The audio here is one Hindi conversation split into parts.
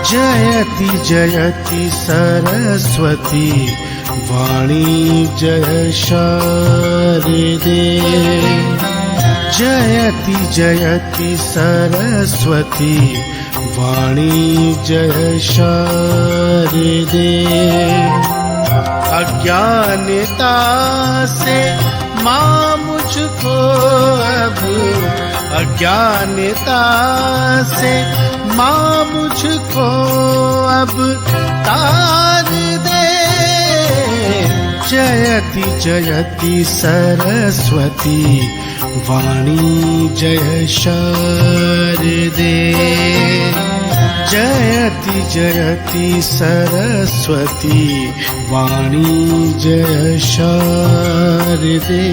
जयति जयति सरस्वती वाणी जय शारदे। जयति जयति सरस्वती वाणी जय शारदे। अज्ञानता से माँ मुझको अब, अज्ञानता से माँ मुझको अब तार दे। जयति जयति सरस्वती वाणी जय शारदे। जयति जयति सरस्वती वाणी जय शारदे।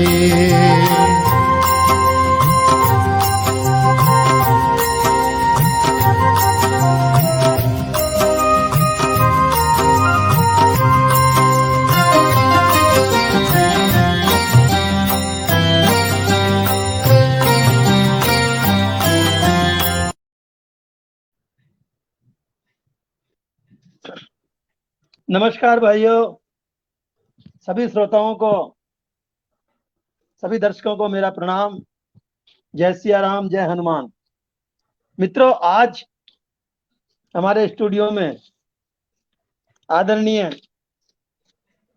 नमस्कार भाइयों, सभी श्रोताओं को, सभी दर्शकों को मेरा प्रणाम। जय सिया राम, जय हनुमान। मित्रों, आज हमारे स्टूडियो में आदरणीय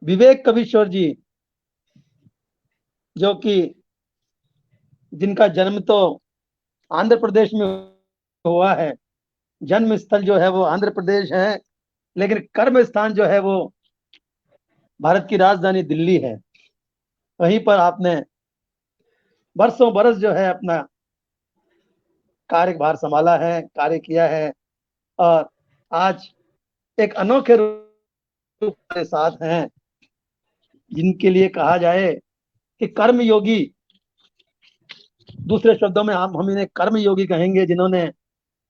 विवेक कविश्वर जी, जो कि जिनका जन्म तो आंध्र प्रदेश में हुआ है, जन्म स्थल जो है वो आंध्र प्रदेश है, लेकिन कर्म स्थान जो है वो भारत की राजधानी दिल्ली है। वहीं पर आपने बरसों बरस जो है अपना कार्यभार संभाला है, कार्य किया है, और आज एक अनोखे रूप के साथ हैं, जिनके लिए कहा जाए कि कर्म योगी। दूसरे शब्दों में हम इन्हें कर्म योगी कहेंगे, जिन्होंने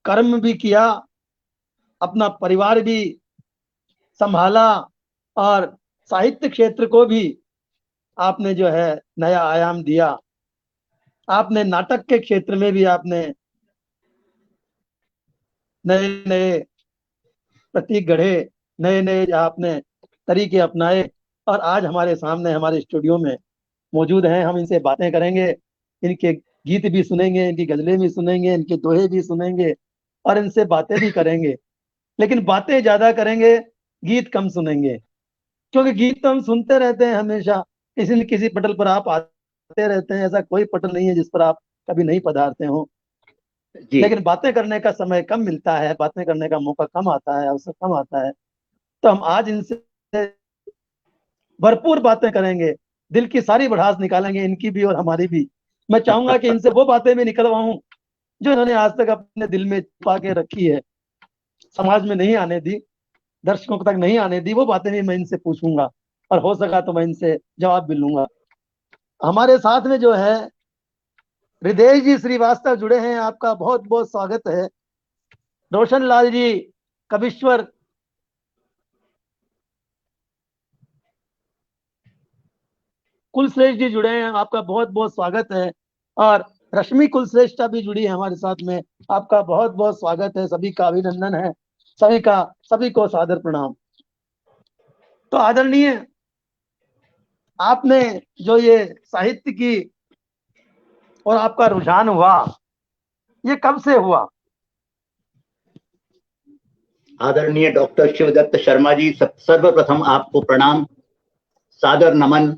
कर्म भी किया, अपना परिवार भी संभाला, और साहित्य क्षेत्र को भी आपने जो है नया आयाम दिया। आपने नाटक के क्षेत्र में भी आपने नए नए प्रतीक गढ़े, नए नए आपने तरीके अपनाए, और आज हमारे सामने हमारे स्टूडियो में मौजूद हैं। हम इनसे बातें करेंगे, इनके गीत भी सुनेंगे, इनकी गजलें भी सुनेंगे, इनके दोहे भी सुनेंगे, और इनसे बातें भी करेंगे। लेकिन बातें ज्यादा करेंगे, गीत कम सुनेंगे, क्योंकि गीत तो हम सुनते रहते हैं हमेशा। किसी न किसी पटल पर आप आते रहते हैं, ऐसा कोई पटल नहीं है जिस पर आप कभी नहीं पधारते हो। लेकिन बातें करने का समय कम मिलता है, बातें करने का मौका कम आता है, अवसर कम आता है। तो हम आज इनसे भरपूर बातें करेंगे, दिल की सारी भड़ास निकालेंगे, इनकी भी और हमारी भी। मैं चाहूंगा कि इनसे वो बातें भी निकलवाऊं जो इन्होंने आज तक अपने दिल में छुपा के रखी है, समाज में नहीं आने दी, दर्शकों तक नहीं आने दी। वो बातें भी मैं इनसे पूछूंगा, और हो सका तो मैं इनसे जवाब भी लूंगा। हमारे साथ में जो है हृदय जी श्रीवास्तव जुड़े हैं, आपका बहुत बहुत स्वागत है। रोशन लाल जी कविश्वर कुलश्रेष्ठ जी जुड़े हैं, आपका बहुत बहुत स्वागत है। और रश्मि कुलश्रेष्ठा भी जुड़ी है हमारे साथ में, आपका बहुत बहुत स्वागत है। सभी का अभिनंदन है, सभी को सादर प्रणाम। तो आदरणीय, आपने जो ये साहित्य की और आपका रुझान हुआ, ये कब से हुआ? आदरणीय डॉक्टर शिवदत्त शर्मा जी, सर्वप्रथम आपको प्रणाम, सादर नमन।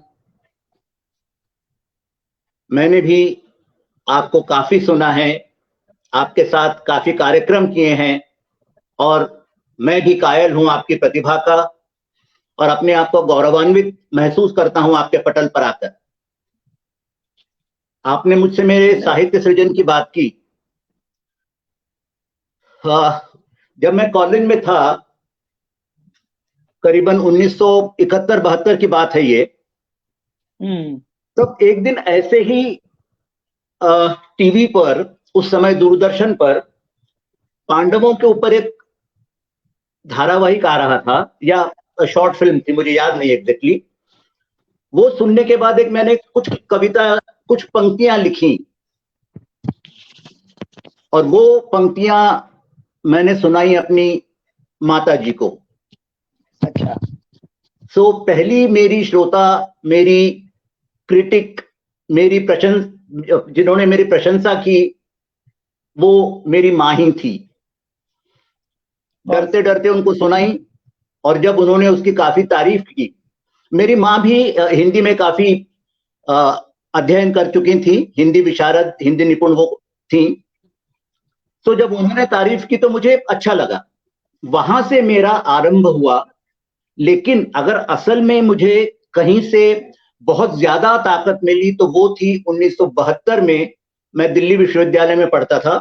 मैंने भी आपको काफी सुना है, आपके साथ काफी कार्यक्रम किए हैं, और मैं भी कायल हूं आपकी प्रतिभा का, और अपने आप को गौरवान्वित महसूस करता हूं आपके पटल पर आकर। आपने मुझसे मेरे साहित्य सृजन की बात की। जब मैं कॉलेज में था, करीबन 1971-72 की बात है ये, तब एक दिन ऐसे ही टीवी पर, उस समय दूरदर्शन पर, पांडवों के ऊपर एक धारावाहिक आ रहा था, या शॉर्ट फिल्म थी, मुझे याद नहीं एग्जैक्टली। वो सुनने के बाद मैंने कुछ पंक्तियां लिखी, और वो पंक्तियां मैंने सुनाई अपनी माता जी को। अच्छा। सो पहली मेरी श्रोता, मेरी क्रिटिक, मेरी जिन्होंने मेरी प्रशंसा की, वो मेरी माँ ही थी। डरते डरते उनको सुनाई, और जब उन्होंने उसकी काफी तारीफ की, मेरी माँ भी हिंदी में काफी अध्ययन कर चुकी थी, हिंदी विशारद, हिंदी निपुण वो थी। तो जब उन्होंने तारीफ की तो मुझे अच्छा लगा, वहां से मेरा आरंभ हुआ। लेकिन अगर असल में मुझे कहीं से बहुत ज्यादा ताकत मिली तो वो थी 1972 में, मैं दिल्ली विश्वविद्यालय में पढ़ता था।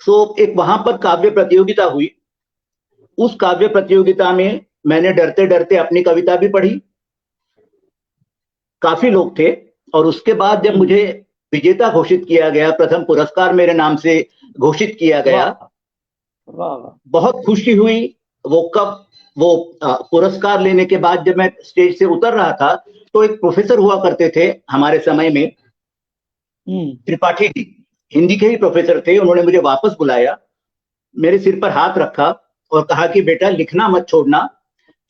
सो एक वहां पर काव्य प्रतियोगिता हुई। उस काव्य प्रतियोगिता में मैंने डरते डरते अपनी कविता भी पढ़ी, काफी लोग थे। और उसके बाद जब मुझे विजेता घोषित किया गया, प्रथम पुरस्कार मेरे नाम से घोषित किया गया, बहुत खुशी हुई। वो पुरस्कार लेने के बाद जब मैं स्टेज से उतर रहा था, तो एक प्रोफेसर हुआ करते थे हमारे समय में, त्रिपाठी जी, हिंदी के ही प्रोफेसर थे। उन्होंने मुझे वापस बुलाया, मेरे सिर पर हाथ रखा और कहा कि बेटा लिखना मत छोड़ना,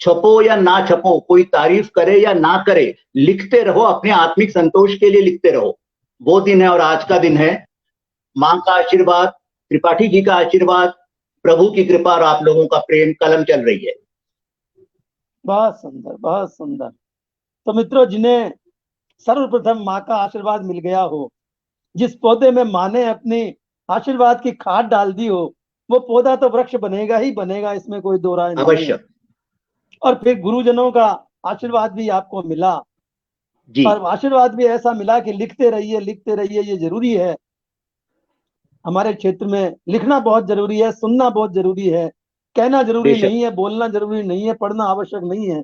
छपो या ना छपो, कोई तारीफ करे या ना करे, लिखते रहो, अपने आत्मिक संतोष के लिए लिखते रहो। वो दिन है और आज का दिन है। मां का आशीर्वाद, त्रिपाठी जी का आशीर्वाद, प्रभु की कृपा और आप लोगों का प्रेम, कलम चल रही है। बहुत सुंदर, बहुत सुंदर। तो मित्रों, जिन्हें सर्वप्रथम माँ का आशीर्वाद मिल गया हो, जिस पौधे में माँ ने अपनी आशीर्वाद की खाद डाल दी हो, वो पौधा तो वृक्ष बनेगा ही बनेगा, इसमें कोई दो राय नहीं है। और फिर गुरुजनों का आशीर्वाद भी आपको मिला जी। और आशीर्वाद भी ऐसा मिला कि लिखते रहिए, लिखते रहिए, ये जरूरी है। हमारे क्षेत्र में लिखना बहुत जरूरी है, सुनना बहुत जरूरी है, कहना जरूरी नहीं है, बोलना जरूरी नहीं है, पढ़ना आवश्यक नहीं है।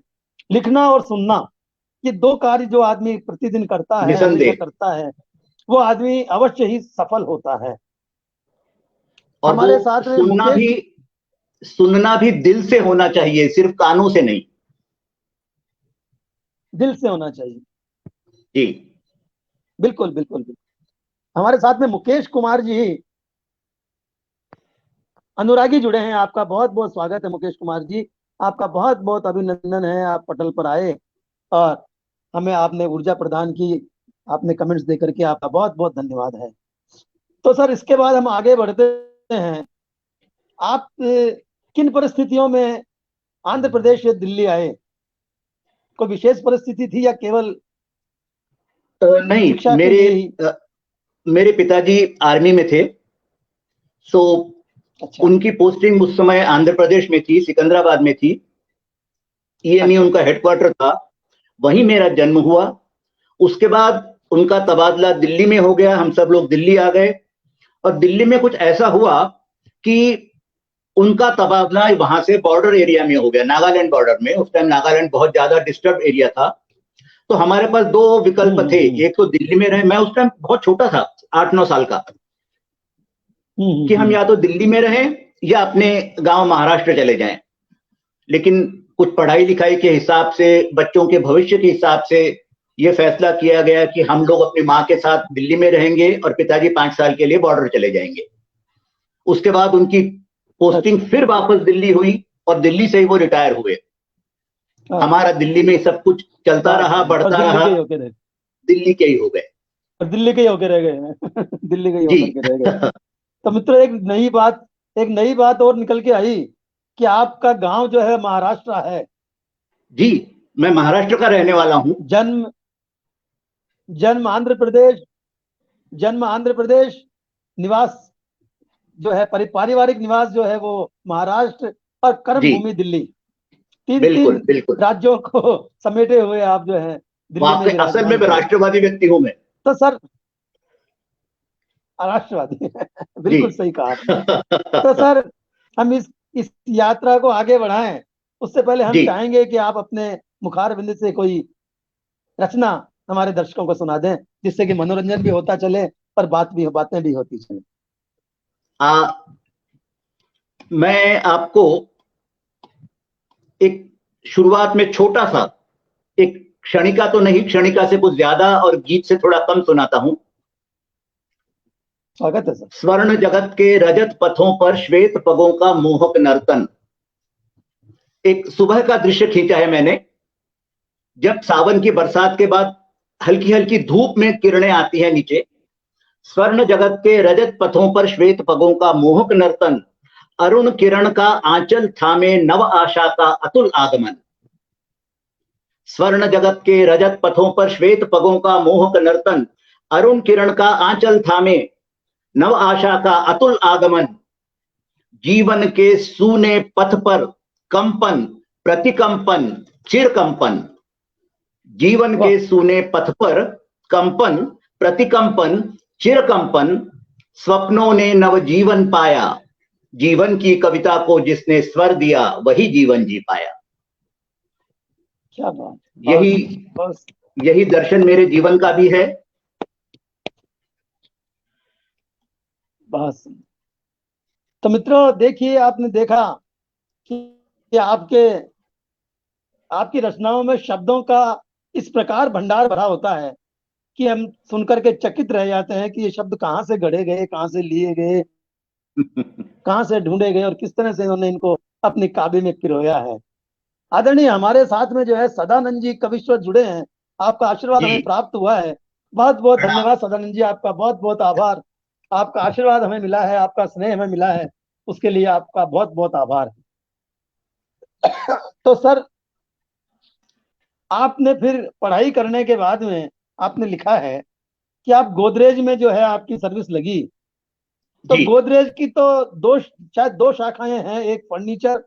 लिखना और सुनना, ये दो कार्य जो आदमी प्रतिदिन करता है, हमेशा करता है, वो आदमी अवश्य ही सफल होता है। और हमारे साथ में सुनना भी दिल से होना चाहिए, सिर्फ कानों से नहीं, दिल से होना चाहिए। जी बिल्कुल बिल्कुल बिल्कुल। हमारे साथ में मुकेश कुमार जी अनुरागी जुड़े हैं। आपका बहुत बहुत स्वागत है मुकेश कुमार जी, आपका बहुत बहुत अभिनंदन है, आप पटल पर आए और हमें आपने ऊर्जा प्रदान की, आपने कमेंट्स दे करके, आपका बहुत बहुत धन्यवाद है। तो सर, इसके बाद हम आगे बढ़ते हैं। आप किन परिस्थितियों में आंध्र प्रदेश से दिल्ली आए? कोई विशेष परिस्थिति थी या केवल नहीं, मेरे पिताजी आर्मी में थे। सो अच्छा। उनकी पोस्टिंग उस समय आंध्र प्रदेश में थी, सिकंदराबाद में थी। ईएमई अच्छा। उनका हेडक्वार्टर था, वहीं मेरा जन्म हुआ। उसके बाद उनका तबादला दिल्ली में हो गया, हम सब लोग दिल्ली आ गए। और दिल्ली में कुछ ऐसा हुआ कि उनका तबादला वहां से बॉर्डर एरिया में हो गया, नागालैंड बॉर्डर में। उस टाइम नागालैंड बहुत ज्यादा डिस्टर्ब एरिया था। तो हमारे पास दो विकल्प थे, एक तो दिल्ली में रहे, मैं उस टाइम बहुत छोटा था, 8-9 साल का, कि हम या तो दिल्ली में रहें या अपने गांव महाराष्ट्र चले जाएं। लेकिन कुछ पढ़ाई लिखाई के हिसाब से, बच्चों के भविष्य के हिसाब से यह फैसला किया गया कि हम लोग अपनी माँ के साथ दिल्ली में रहेंगे और पिताजी 5 साल के लिए बॉर्डर चले जाएंगे। उसके बाद उनकी पोस्टिंग फिर वापस दिल्ली हुई और दिल्ली से ही वो रिटायर हुए। हमारा दिल्ली में सब कुछ चलता रहा, बढ़ता रहा, दिल्ली के ही हो गए, और दिल्ली के ही होके रह गए दिल्ली के ही होकर रह गए। तो मित्रों, एक नई बात और निकल के आई कि आपका गांव जो है महाराष्ट्र है। जी, मैं महाराष्ट्र का रहने वाला हूं। जन्म आंध्र प्रदेश, निवास जो है, पारिवारिक निवास जो है वो महाराष्ट्र, और कर्म भूमि दिल्ली। तीन राज्यों को समेटे हुए आप जो है दिल्ली में। असल में राष्ट्रवादी व्यक्ति हूं मैं। तो सर, राष्ट्रवादी बिल्कुल सही कहा आपने। तो सर, हम इस यात्रा को आगे बढ़ाएं, उससे पहले हम चाहेंगे कि आप अपने मुखारबिंद से कोई रचना हमारे दर्शकों को सुना दें, जिससे कि मनोरंजन भी होता चले और बातें भी होती चले। मैं आपको एक शुरुआत में छोटा सा, एक क्षणिका तो नहीं, क्षणिका से कुछ ज्यादा और गीत से थोड़ा कम सुनाता हूं। स्वागत है सर। स्वर्ण जगत के रजत पथों पर श्वेत पगों का मोहक नर्तन, एक सुबह का दृश्य खींचा है मैंने, जब सावन की बरसात के बाद हल्की हल्की धूप में किरणें आती हैं नीचे, स्वर्ण जगत के रजत पथों पर श्वेत पगों का मोहक नर्तन, अरुण किरण का आंचल थामे नव आशा का अतुल आगमन। स्वर्ण जगत के रजत पथों पर श्वेत पगों का मोहक नर्तन, अरुण किरण का आंचल थामे नव आशा का अतुल आगमन। जीवन के सूने पथ पर कंपन प्रतिकंपन चिरकंपन। जीवन के सूने पथ पर कंपन प्रतिकंपन चिरकंपन। स्वप्नों ने नव जीवन पाया, जीवन की कविता को जिसने स्वर दिया वही जीवन जी पाया। क्या बात, यही दर्शन मेरे जीवन का भी है। बस तो मित्रों देखिए, आपने देखा कि आपकी रचनाओं में शब्दों का इस प्रकार भंडार भरा होता है कि हम सुनकर के चकित रह जाते हैं कि ये शब्द कहाँ से गढ़े गए, कहाँ से लिए गए, कहाँ से ढूंढे गए और किस तरह से उन्होंने इनको अपनी काव्य में पिरोया है। आदरणीय, हमारे साथ में जो है सदानंद जी कविश्वर जुड़े हैं, आपका आशीर्वाद हमें प्राप्त हुआ है। बहुत बहुत धन्यवाद सदानंद जी, आपका बहुत बहुत आभार। आपका आशीर्वाद हमें मिला है, आपका स्नेह हमें मिला है, उसके लिए आपका बहुत बहुत आभार। तो सर, आपने फिर पढ़ाई करने के बाद में आपने लिखा है कि आप गोदरेज में जो है आपकी सर्विस लगी। तो गोदरेज की तो शायद दो शाखाएं हैं, एक फर्नीचर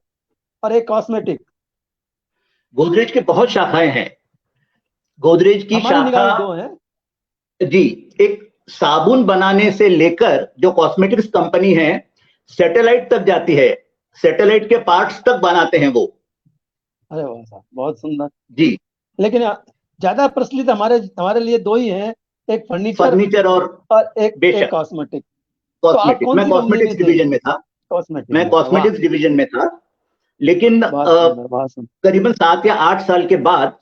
और एक कॉस्मेटिक। गोदरेज की बहुत शाखाएं हैं। गोदरेज की शाखा दो हैं जी, एक साबुन बनाने से लेकर जो कॉस्मेटिक्स कंपनी है सैटेलाइट तक जाती है, सैटेलाइट के पार्ट्स तक बनाते हैं वो। अरे वाह साहब, बहुत सुंदर जी। लेकिन ज्यादा प्रचलित हमारे लिए दो ही हैं, एक फर्नीचर और एक कॉस्मेटिक। कॉस्मेटिक मैं कॉस्मेटिक्स डिवीजन में था। मैं कॉस्मेटिक्स डिवीजन में था, लेकिन करीबन 7 या 8 साल के बाद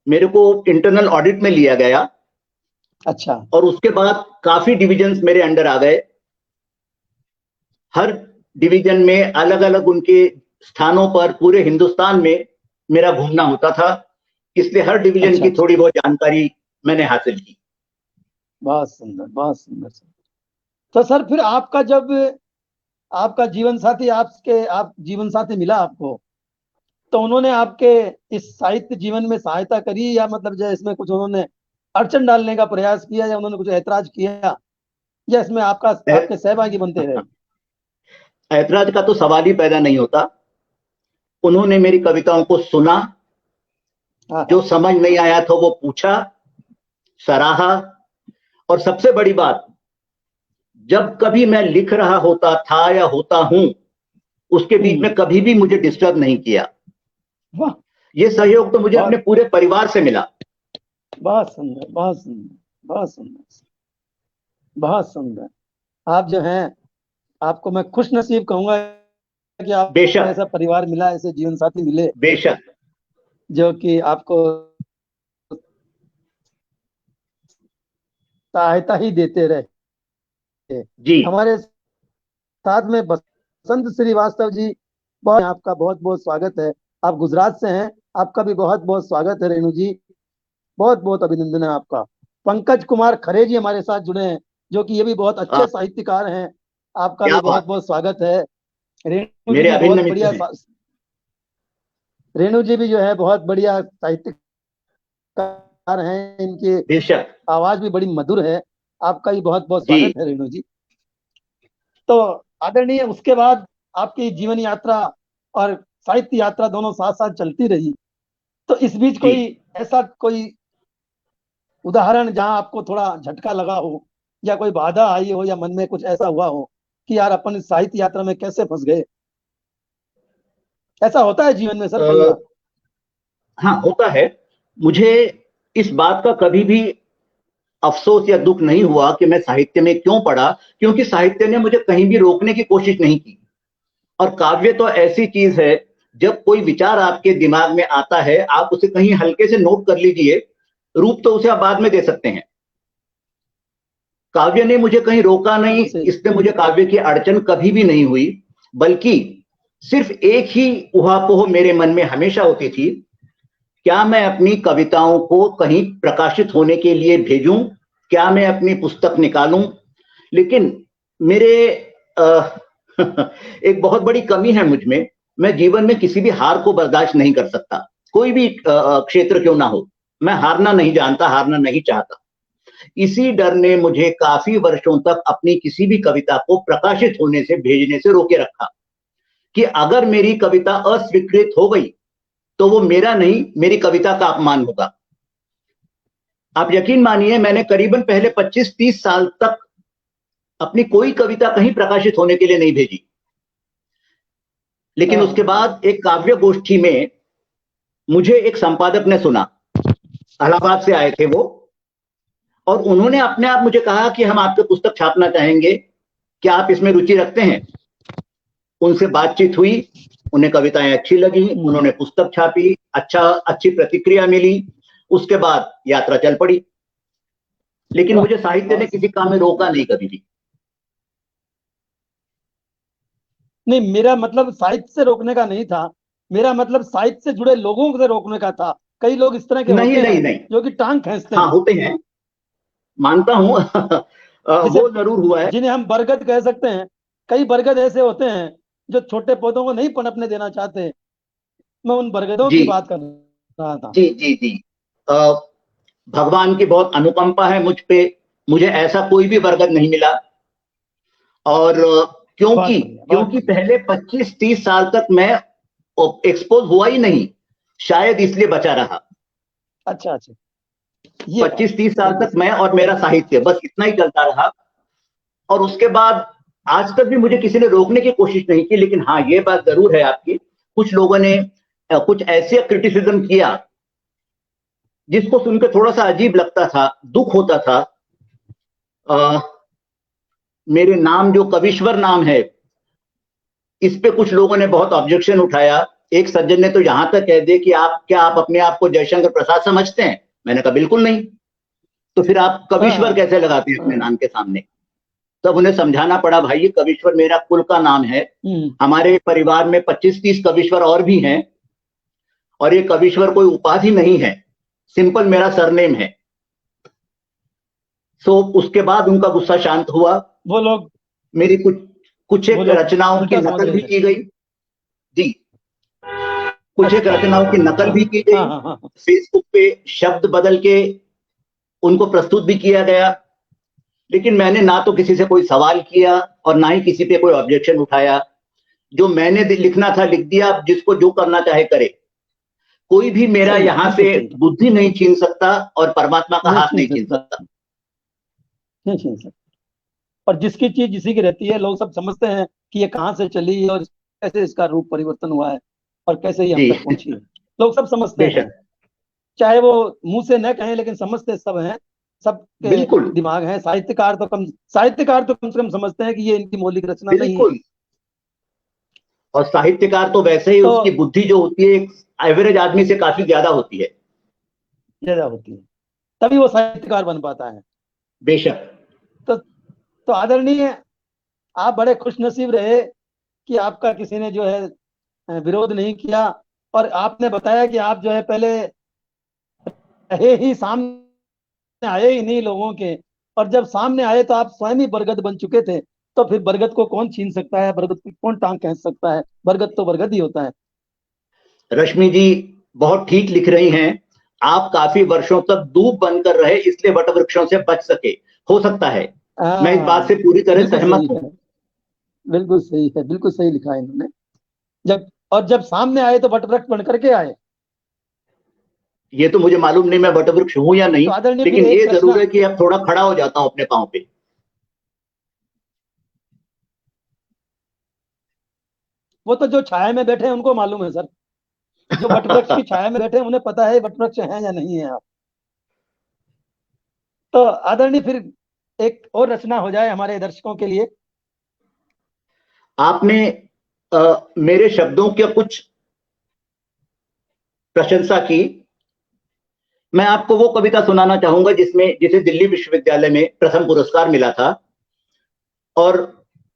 मेरे को इंटरनल ऑडिट में लिया गया। अच्छा। और उसके बाद काफी डिविजन्स मेरे अंडर आ गए। हर डिवीजन में अलग अलग उनके स्थानों पर पूरे हिंदुस्तान में मेरा घूमना होता था, इसलिए हर डिवीजन की थोड़ी बहुत जानकारी मैंने हासिल की। बहुत सुंदर, बहुत सुंदर। तो सर, फिर आपका जब आपका जीवन साथी मिला आपको, तो उन्होंने आपके इस साहित्य जीवन में सहायता करी, या मतलब जो इसमें कुछ उन्होंने अड़चन डालने का प्रयास किया, या उन्होंने कुछ ऐतराज किया, या इसमें आपके सहभागी बनते रहे? ऐतराज का तो सवाल ही पैदा नहीं होता। उन्होंने मेरी कविताओं को सुना, जो समझ नहीं आया था वो पूछा, सराहा, और सबसे बड़ी बात, जब कभी मैं लिख रहा होता था या होता हूं, उसके बीच में कभी भी मुझे डिस्टर्ब नहीं किया। ये सहयोग तो मुझे अपने पूरे परिवार से मिला। बहुत सुंदर, बहुत सुंदर, बहुत सुंदर, बहुत सुंदर। आप जो हैं, आपको मैं खुश नसीब कहूंगा कि आप ऐसा परिवार मिला, ऐसे जीवन साथी मिले, बेशक, जो कि आपको सहायता ही देते रहे। जी। हमारे साथ में बसंत श्रीवास्तव जी, आपका बहुत बहुत स्वागत है। आप गुजरात से हैं, आपका भी बहुत बहुत स्वागत है। रेणु जी, बहुत बहुत अभिनंदन है आपका। पंकज कुमार खरे जी हमारे साथ जुड़े हैं, जो कि ये भी बहुत अच्छे साहित्यकार हैं, आपका भी बहुत बहुत स्वागत है। रेणु जी बहुत बढ़िया, रेणु जी भी जो है बहुत बढ़िया साहित्यकार हैं, इनकी आवाज भी बड़ी मधुर है। आपका भी बहुत बहुत स्वागत है रेणु जी। तो आदरणीय, उसके बाद आपकी जीवन यात्रा और साहित्य यात्रा दोनों साथ साथ चलती रही। तो इस बीच कोई उदाहरण जहां आपको थोड़ा झटका लगा हो, या कोई बाधा आई हो, या मन में कुछ ऐसा हुआ हो कि यार अपन इस साहित्य यात्रा में कैसे फंस गए? ऐसा होता है जीवन में सर कई बार। हाँ, होता है। मुझे इस बात का कभी भी अफसोस या दुख नहीं हुआ कि मैं साहित्य में क्यों पढ़ा, क्योंकि साहित्य ने मुझे कहीं भी रोकने की कोशिश नहीं की। और काव्य तो ऐसी चीज है, जब कोई विचार आपके दिमाग में आता है, आप उसे कहीं हल्के से नोट कर लीजिए, रूप तो उसे आप बाद में दे सकते हैं। काव्य ने मुझे कहीं रोका नहीं, इसलिए मुझे काव्य की अड़चन कभी भी नहीं हुई। बल्कि सिर्फ एक ही उहापोह मेरे मन में हमेशा होती थी, क्या मैं अपनी कविताओं को कहीं प्रकाशित होने के लिए भेजूं, क्या मैं अपनी पुस्तक निकालूं। लेकिन मेरे एक बहुत बड़ी कमी है मुझ में, मैं जीवन में किसी भी हार को बर्दाश्त नहीं कर सकता, कोई भी क्षेत्र क्यों ना हो। मैं हारना नहीं जानता, हारना नहीं चाहता। इसी डर ने मुझे काफी वर्षों तक अपनी किसी भी कविता को प्रकाशित होने से, भेजने से रोके रखा, कि अगर मेरी कविता अस्वीकृत हो गई तो वो मेरा नहीं, मेरी कविता का अपमान होगा। आप यकीन मानिए, मैंने करीबन पहले 25-30 साल तक अपनी कोई कविता कहीं प्रकाशित होने के लिए नहीं भेजी। लेकिन उसके बाद एक काव्य गोष्ठी में मुझे एक संपादक ने सुना, इलाहाबाद से आए थे वो, और उन्होंने अपने आप मुझे कहा कि हम आपकी पुस्तक छापना चाहेंगे, क्या आप इसमें रुचि रखते हैं। उनसे बातचीत हुई, उन्हें कविताएं अच्छी लगी, उन्होंने पुस्तक छापी, अच्छी प्रतिक्रिया मिली। उसके बाद यात्रा चल पड़ी। लेकिन मुझे साहित्य ने किसी काम में रोका नहीं कभी भी। नहीं, मेरा मतलब साहित्य से रोकने का नहीं था, मेरा मतलब साहित्य से जुड़े लोगों से रोकने का था। कई लोग इस तरह के नहीं, होते नहीं, हैं नहीं। जो कि टांग खींचते हैं। हाँ, होते हैं, मानता हूं। वो जरूर हुआ है। जिन्हें हम बरगद कह सकते हैं। कई बरगद ऐसे होते हैं जो छोटे पौधों को नहीं पनपने देना चाहते। मैं उन बरगदों की बात कर रहा था। जी, जी, जी। भगवान की बहुत अनुकंपा है मुझ पे, मुझे ऐसा कोई भी बरगद नहीं मिला। और क्योंकि पहले 25-30 साल तक मैं एक्सपोज हुआ ही नहीं, शायद इसलिए बचा रहा। अच्छा। 25-30 साल तक मैं और मेरा साहित्य, बस इतना ही चलता रहा। और उसके बाद आज तक भी मुझे किसी ने रोकने की कोशिश नहीं की। लेकिन हाँ, ये बात जरूर है आपकी, कुछ लोगों ने कुछ ऐसे क्रिटिसिज्म किया जिसको सुनकर थोड़ा सा अजीब लगता था, दुख होता था। मेरे नाम जो कविश्वर नाम है, इस पे कुछ लोगों ने बहुत ऑब्जेक्शन उठाया। एक सज्जन ने तो यहां तक कह दिया कि आप अपने आप को जयशंकर प्रसाद समझते हैं। मैंने कहा बिल्कुल नहीं। तो फिर आप कविश्वर कैसे लगाते हैं अपने नाम के सामने। तब उन्हें समझाना पड़ा, भाई ये कविश्वर मेरा कुल का नाम है, हमारे परिवार में 25-30 कविश्वर और भी हैं, और ये कविश्वर कोई उपाधि नहीं है, सिंपल मेरा सरनेम है। सो उसके बाद उनका गुस्सा शांत हुआ। वो लोग मेरी कुछ एक रचनाओं की नकल भी की गई। जी, कुछ एक रचनाओं की नकल भी की गई। फेसबुक पे शब्द बदल के उनको प्रस्तुत भी किया गया। लेकिन मैंने ना तो किसी से कोई सवाल किया और ना ही किसी पे कोई ऑब्जेक्शन उठाया। जो मैंने लिखना था लिख दिया, जिसको जो करना चाहे करे। कोई भी मेरा यहां से बुद्धि नहीं छीन सकता और परमात्मा का हाथ नहीं छीन सकता। और जिसकी चीज जिसी की रहती है, लोग सब समझते हैं कि ये कहां से चली और कैसे इसका रूप परिवर्तन हुआ है और कैसे ये हम तक पहुंची है। लोग सब समझते हैं, चाहे वो मुंह से न कहें, लेकिन समझते सब हैं। सबके दिमाग है। साहित्यकार तो कम से कम समझते हैं कि ये इनकी मौलिक रचना नहीं है। और साहित्यकार तो वैसे ही उसकी बुद्धि जो होती है एक एवरेज आदमी से काफी ज्यादा होती है, तभी वो साहित्यकार बन पाता है। बेशक। तो आदरणीय, आप बड़े खुशनसीब रहे कि आपका किसी ने जो है विरोध नहीं किया, और आपने बताया कि आप जो है पहले रहे ही सामने आए ही नहीं लोगों के, और जब सामने आए तो आप स्वयं ही बरगद बन चुके थे। तो फिर बरगद को कौन छीन सकता है, बरगद को कौन टांग खींच सकता है। बरगद तो बरगद ही होता है। रश्मि जी बहुत ठीक लिख रही हैं। आप काफी वर्षों तक दूब बनकर रहे, इसलिए वटवृक्षों से बच सके। हो सकता है, मैं इस बात से पूरी तरह सहमत हूं। बिल्कुल सही है, बिल्कुल सही लिखा है इन्होंने। जब सामने आए तो वटवृक्ष बनकर के आए। ये तो मुझे मालूम नहीं मैं वटवृक्ष हूं या नहीं, तो लेकिन ये जरूर है कि अब थोड़ा खड़ा हो जाता हूं अपने पांव पे। वो तो जो छाया में बैठे हैं उनको मालूम है सर। जो वटवृक्ष की छाया में बैठे हैं उन्हें पता है वटवृक्ष हैं या नहीं है आप। तो आदरणीय, फिर एक और रचना हो जाए हमारे दर्शकों के लिए। आपने मेरे शब्दों की कुछ प्रशंसा की। मैं आपको वो कविता सुनाना चाहूंगा जिसे दिल्ली विश्वविद्यालय में प्रथम पुरस्कार मिला था। और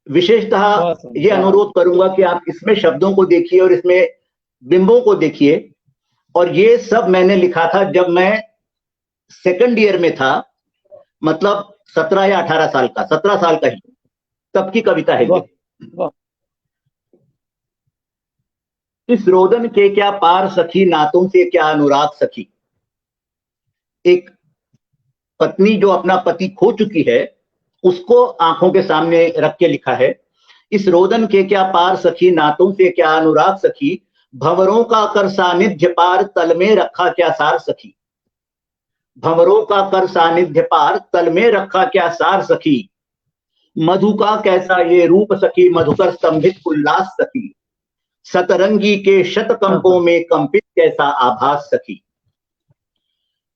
विशेषतः ये अनुरोध करूंगा कि आप इसमें शब्दों को देखिए और इसमें बिंबों को देखिए। और ये सब मैंने लिखा था जब मैं सेकंड ईयर में था, मतलब 17 या 18 साल का, 17 साल का ही, तब की कविता है ये। इस रोदन के क्या पार सखी, नातों से क्या अनुराग सखी। एक पत्नी जो अपना पति खो चुकी है उसको आंखों के सामने रख के लिखा है। इस रोदन के क्या पार सखी, नातों से क्या अनुराग सखी, भंवरों का कर सानिध्य पार, तल में रखा क्या सार सखी। भंवरों का कर सानिध्य पार, तल में रखा क्या सार सखी। मधु का कैसा ये रूप सखी, मधुकर स्तंभित उल्लास सखी। सतरंगी के शतकंपों में कंपित कैसा आभास सखी।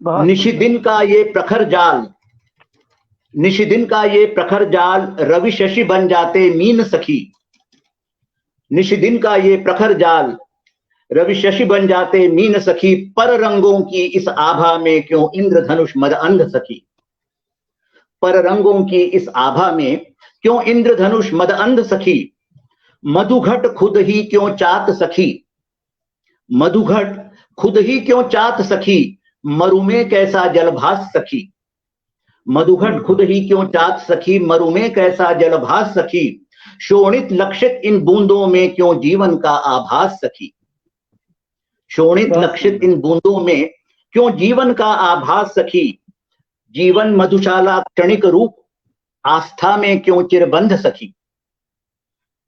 निशिदिन का ये प्रखर जाल, निशिदिन का ये प्रखर जाल, रवि शशि बन जाते मीन सखी। निशिदिन का ये प्रखर जाल, रवि शशि बन जाते मीन सखी। पर रंगों की इस आभा में क्यों इंद्रधनुष मद अंध सखी। पर रंगों की इस आभा में क्यों इंद्रधनुष मद अंध सखी। मधुघट खुद ही क्यों चात सखी, मधुघट खुद ही क्यों चात सखी। मरु में कैसा जलभास सखी। मधुघट खुद ही क्यों चात सखी, मरु में कैसा जलभास सखी। शोणित लक्षित इन बूंदों में क्यों जीवन का आभास सखी। शोणित लक्षित इन बूंदों में क्यों जीवन का आभास सखी। जीवन मधुशाला क्षणिक रूप, आस्था में क्यों चिरबंध सखी।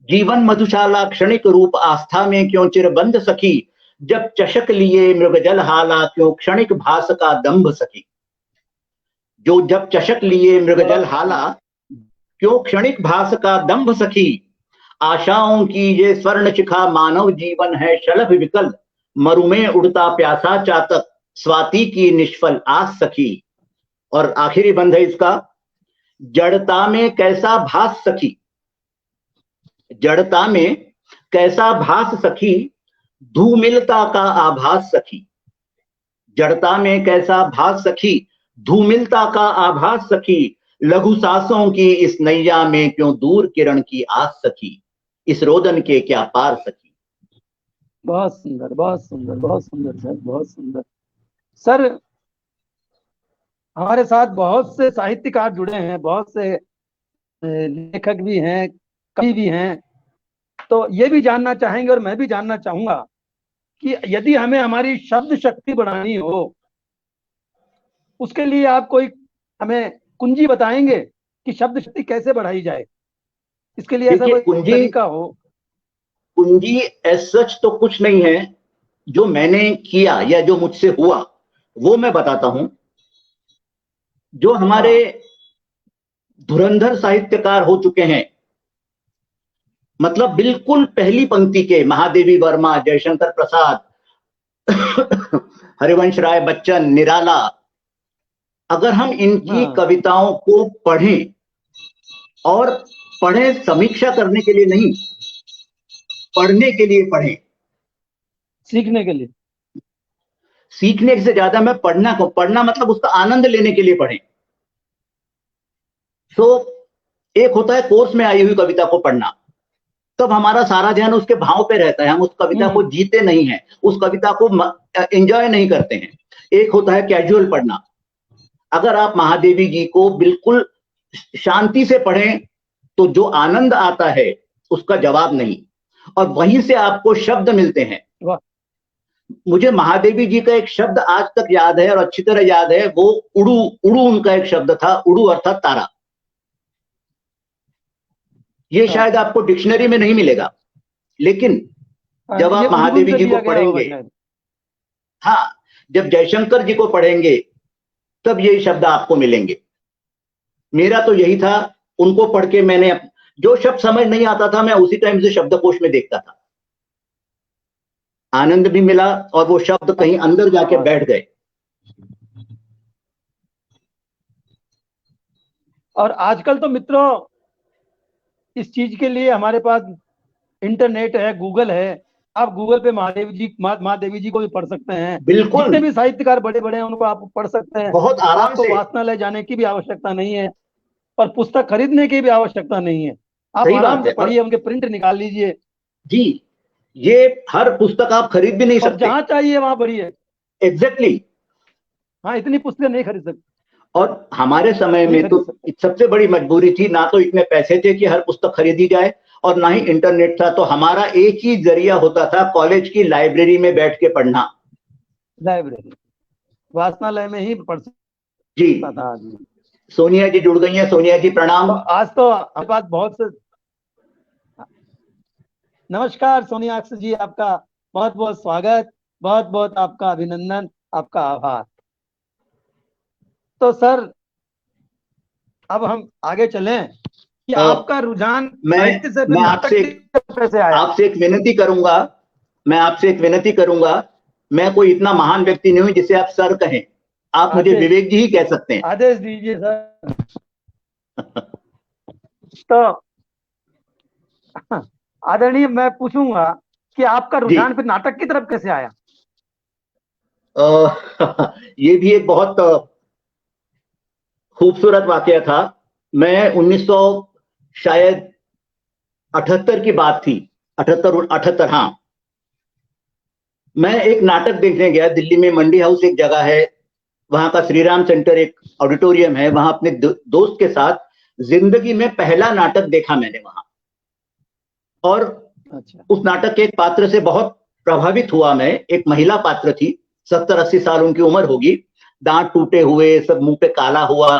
जीवन मधुशाला क्षणिक रूप, आस्था में क्यों चिरबंध सखी। जब चषक लिए मृगजल हाला, क्यों क्षणिक भास का दंभ सखी। जो जब चषक लिए मृगजल हाला, क्यों क्षणिक भास का दंभ सखी। आशाओं की ये स्वर्ण शिखा, मानव जीवन है शलभ विकल। मरु में उड़ता प्यासा चातक, स्वाति की निष्फल आस सखी। और आखिरी बंध है इसका, जड़ता में कैसा भास सखी। जड़ता में कैसा भास सखी, धूमिलता का आभास सखी। जड़ता में कैसा भास सखी, धूमिलता का आभास सखी। लघु सांसों की इस नैया में क्यों दूर किरण की आस सखी। इस रोदन के क्या पार सखी। बहुत सुंदर, बहुत सुंदर, बहुत सुंदर सर, बहुत सुंदर सर। हमारे साथ बहुत से साहित्यकार जुड़े हैं, बहुत से लेखक भी हैं, कवि भी हैं। तो ये भी जानना चाहेंगे और मैं भी जानना चाहूंगा कि यदि हमें हमारी शब्द शक्ति बढ़ानी हो, उसके लिए आप कोई हमें कुंजी बताएंगे कि शब्द शक्ति कैसे बढ़ाई जाए। इसके लिए ऐसा कोई तरीका हो। कुंजी एज सच तो कुछ नहीं है, जो मैंने किया या जो मुझसे हुआ वो मैं बताता हूं। जो हमारे धुरंधर साहित्यकार हो चुके हैं, मतलब बिल्कुल पहली पंक्ति के, महादेवी वर्मा, जयशंकर प्रसाद, हरिवंश राय बच्चन, निराला, अगर हम इनकी कविताओं को पढ़ें, और पढ़ें समीक्षा करने के लिए नहीं, पढ़ने के लिए पढ़ें, सीखने के लिए, सीखने से ज्यादा मैं पढ़ना मतलब उसका आनंद लेने के लिए पढ़ें। तो एक होता है कोर्स में आई हुई कविता को पढ़ना, तब हमारा सारा ध्यान उसके भाव पे रहता है, हम उस कविता को जीते नहीं हैं, उस कविता को एंजॉय नहीं करते हैं। एक होता है कैजुअल पढ़ना। अगर आप महादेवी जी को बिल्कुल शांति से पढ़ें तो जो आनंद आता है उसका जवाब नहीं, और वहीं से आपको शब्द मिलते हैं। मुझे महादेवी जी का एक शब्द आज तक याद है और अच्छी तरह याद है, वो उड़ू, उड़ू उनका एक शब्द था, उड़ू अर्थात तारा। ये शायद आपको डिक्शनरी में नहीं मिलेगा, लेकिन जब आप महादेवी जी को पढ़ेंगे, हाँ, जब जयशंकर जी को पढ़ेंगे तब ये शब्द आपको मिलेंगे। मेरा तो यही था, उनको पढ़ के मैंने जो शब्द समझ नहीं आता था मैं उसी टाइम से शब्दकोश में देखता था, आनंद भी मिला और वो शब्द कहीं अंदर जाके बैठ गए। और आजकल तो मित्रों इस चीज के लिए हमारे पास इंटरनेट है, गूगल है। आप गूगल पे महादेवी जी को भी पढ़ सकते हैं। बिल्कुल, जितने भी साहित्यकार बड़े बड़े हैं उनको आप पढ़ सकते हैं। बहुत आराम से। वाचनालय जाने की भी आवश्यकता नहीं है और पुस्तक खरीदने की भी आवश्यकता नहीं है। आप सही आराम बात से है। पढ़िए, उनके प्रिंट निकाल लीजिए, जी, ये हर पुस्तक आप खरीद भी नहीं और सकते। जहां चाहिए वहां पढ़िए। एग्जैक्टली। हाँ, इतनी पुस्तकें नहीं खरीद सकते, और हमारे समय नहीं में तो खरीद सकते। सबसे बड़ी मजबूरी थी, ना तो इतने पैसे थे कि हर पुस्तक खरीदी जाए, और ना ही इंटरनेट था। तो हमारा एक ही जरिया होता था, कॉलेज की लाइब्रेरी में बैठ के पढ़ना। लाइब्रेरी, वाचनालय में ही पढ़ जी, सकता था आदमी। सोनिया जी जुड़ गई हैं। सोनिया जी तो प्रणाम। आज तो हमारे पास बहुत से, नमस्कार सोनियाक्ष जी, आपका बहुत बहुत स्वागत, बहुत बहुत आपका अभिनंदन, आपका आभार। तो सर, अब हम आगे चलें कि अ, आपका रुझान मैं साहित्य से फिर मैं नाटक की तरफ कैसे आया? आपसे एक विनती करूंगा। मैं आपसे एक विनती करूंगा। मैं कोई इतना महान व्यक्ति नहीं हूं जिसे आप सर कहें। आप मुझे आदेश, विवेक जी ही कह सकते हैं। आदेश दीजिए सर। तो आदरणीय, मैं पूछूंगा कि आपका जी। रुझान फिर नाटक की तरफ कैसे आया? ये भी एक बहुत खूबसूरत वाकया था। मैं 1900 शायद 78 की बात थी। 78 78, हाँ। मैं एक नाटक देखने गया दिल्ली में। मंडी हाउस एक जगह है, वहां का श्री राम सेंटर एक ऑडिटोरियम है। वहां अपने दोस्त के साथ जिंदगी में पहला नाटक देखा मैंने वहां। और अच्छा। उस नाटक के एक पात्र से बहुत प्रभावित हुआ मैं। एक महिला पात्र थी, 70-80 साल उनकी उम्र होगी, दांत टूटे हुए, सब मुंह पे काला हुआ।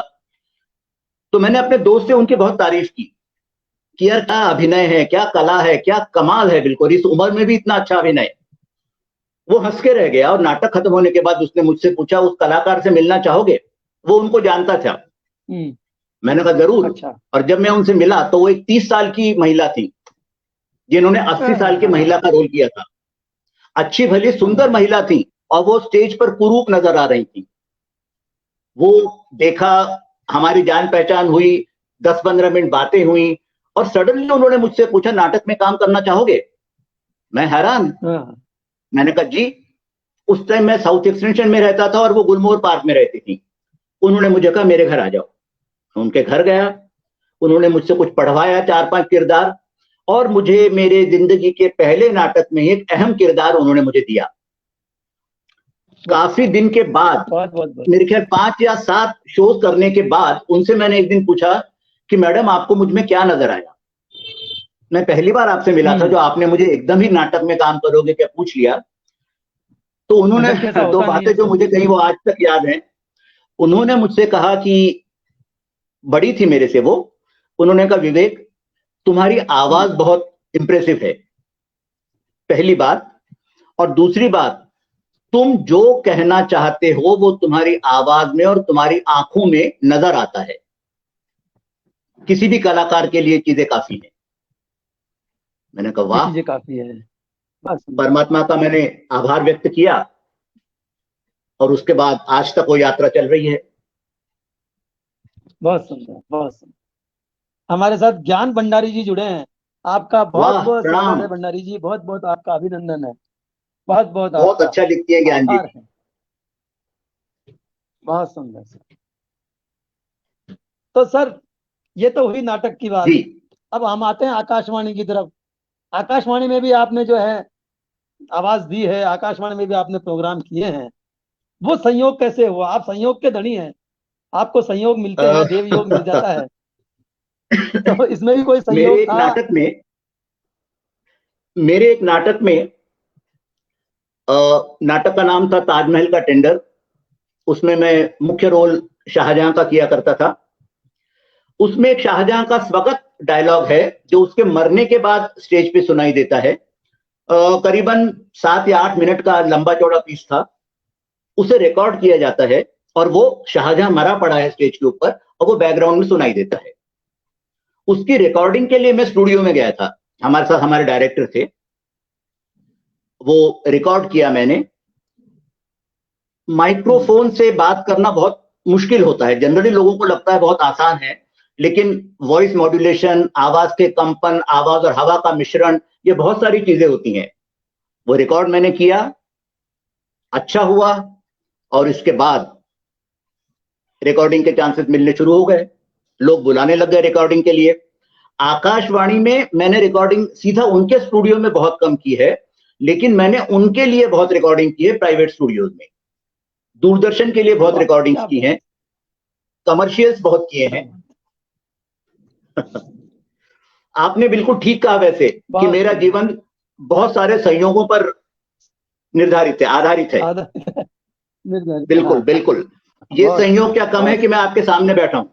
तो मैंने अपने दोस्त से उनकी बहुत तारीफ की कि यार क्या अभिनय है, क्या कला है, क्या कमाल है, बिल्कुल इस उम्र में भी इतना अच्छा अभिनय। वो हंस के रह गया, और नाटक खत्म होने के बाद उसने मुझसे पूछा, उस कलाकार से मिलना चाहोगे? वो उनको जानता था। मैंने कहा जरूर। अच्छा। और जब मैं उनसे मिला तो वो एक 30 साल की महिला थी, जिन्होंने 80 साल की महिला का रोल किया था। अच्छी भली सुंदर महिला थी, और वो स्टेज पर कुरूप नजर आ रही थी। वो देखा, हमारी जान पहचान हुई, 10-15 मिनट बातें हुई, और सडनली उन्होंने मुझसे पूछा, नाटक में काम करना चाहोगे? मैं हैरान। मैंने कहा जी। उस टाइम मैं साउथ एक्सटेंशन में रहता था और वो गुलमोहर पार्क में रहती थी। उन्होंने मुझे कहा मेरे घर आ जाओ। उनके घर गया, उन्होंने मुझसे कुछ पढ़वाया, 4-5 किरदार, और मुझे मेरे जिंदगी के पहले नाटक में एक अहम किरदार उन्होंने मुझे दिया। काफी दिन के बाद, बहुत बहुत बहुत। मेरे ख्याल 5 या 7 शोज करने के बाद, उनसे मैंने एक दिन पूछा कि मैडम आपको मुझ में क्या नजर आया? मैं पहली बार आपसे मिला था, जो आपने मुझे एकदम ही नाटक में काम करोगे क्या पूछ लिया। तो उन्होंने जबकि ऐसा दो होता नहीं बातें है जो सर। मुझे कहीं वो आज तक याद हैं। उन्होंने मुझसे कहा कि, बड़ी थी मेरे से वो, उन्होंने कहा विवेक, तुम्हारी आवाज बहुत इंप्रेसिव है, पहली बात। और दूसरी बात, तुम जो कहना चाहते हो वो तुम्हारी आवाज में और तुम्हारी आंखों में नजर आता है। किसी भी कलाकार के लिए चीजें काफी हैं। मैंने कहा ये वाह। चीजें काफी है, बस। परमात्मा का मैंने आभार व्यक्त किया, और उसके बाद आज तक वो यात्रा चल रही है। बहुत सुंदर, बहुत सुंदर। हमारे साथ ज्ञान भंडारी जी जुड़े हैं। आपका बहुत वाह, बहुत स्वागत प्रणाम। है भंडारी जी, बहुत बहुत आपका अभिनंदन है, बहुत बहुत बहुत आपका अच्छा लिखती है ज्ञान जी। आभार है। बहुत सुंदर सर। तो सर, ये तो हुई नाटक की बात। जी। अब हम आते हैं आकाशवाणी की तरफ। आकाशवाणी में भी आपने जो है आवाज दी है, आकाशवाणी में भी आपने प्रोग्राम किए हैं। वो संयोग कैसे हुआ? आप संयोग के धनी हैं, आपको संयोग मिलते अ, हैं, देव योग मिल जाता है। तो इसमें भी कोई मेरे संयोग एक था? नाटक में मेरे एक नाटक में नाटक का नाम था ताजमहल का टेंडर। उसमें मैं मुख्य रोल शाहजहां का किया करता था। उसमें एक शाहजहां का स्वगत डायलॉग है, जो उसके मरने के बाद स्टेज पे सुनाई देता है। करीबन 7 या 8 मिनट का लंबा चौड़ा पीस था। उसे रिकॉर्ड किया जाता है, और वो शाहजहां मरा पड़ा है स्टेज के ऊपर, और वो बैकग्राउंड में सुनाई देता है। उसकी रिकॉर्डिंग के लिए मैं स्टूडियो में गया था। हमारे साथ हमारे डायरेक्टर थे। वो रिकॉर्ड किया मैंने। माइक्रोफोन से बात करना बहुत मुश्किल होता है। जनरली लोगों को लगता है बहुत आसान है, लेकिन वॉइस मॉड्यूलेशन, आवाज के कंपन, आवाज और हवा का मिश्रण, ये बहुत सारी चीजें होती हैं। वो रिकॉर्ड मैंने किया, अच्छा हुआ, और इसके बाद रिकॉर्डिंग के चांसेस मिलने शुरू हो गए। लोग बुलाने लग गए रिकॉर्डिंग के लिए। आकाशवाणी में मैंने रिकॉर्डिंग सीधा उनके स्टूडियो में बहुत कम की है, लेकिन मैंने उनके लिए बहुत रिकॉर्डिंग की है प्राइवेट स्टूडियोज में। दूरदर्शन के लिए बहुत रिकॉर्डिंग्स की हैं, कमर्शियल्स बहुत किए हैं। आपने बिल्कुल ठीक कहा वैसे कि मेरा जीवन बहुत सारे संयोगों पर निर्धारित है, आधारित है। बिल्कुल बिल्कुल। ये संयोग क्या कम है कि मैं आपके सामने बैठा हूं।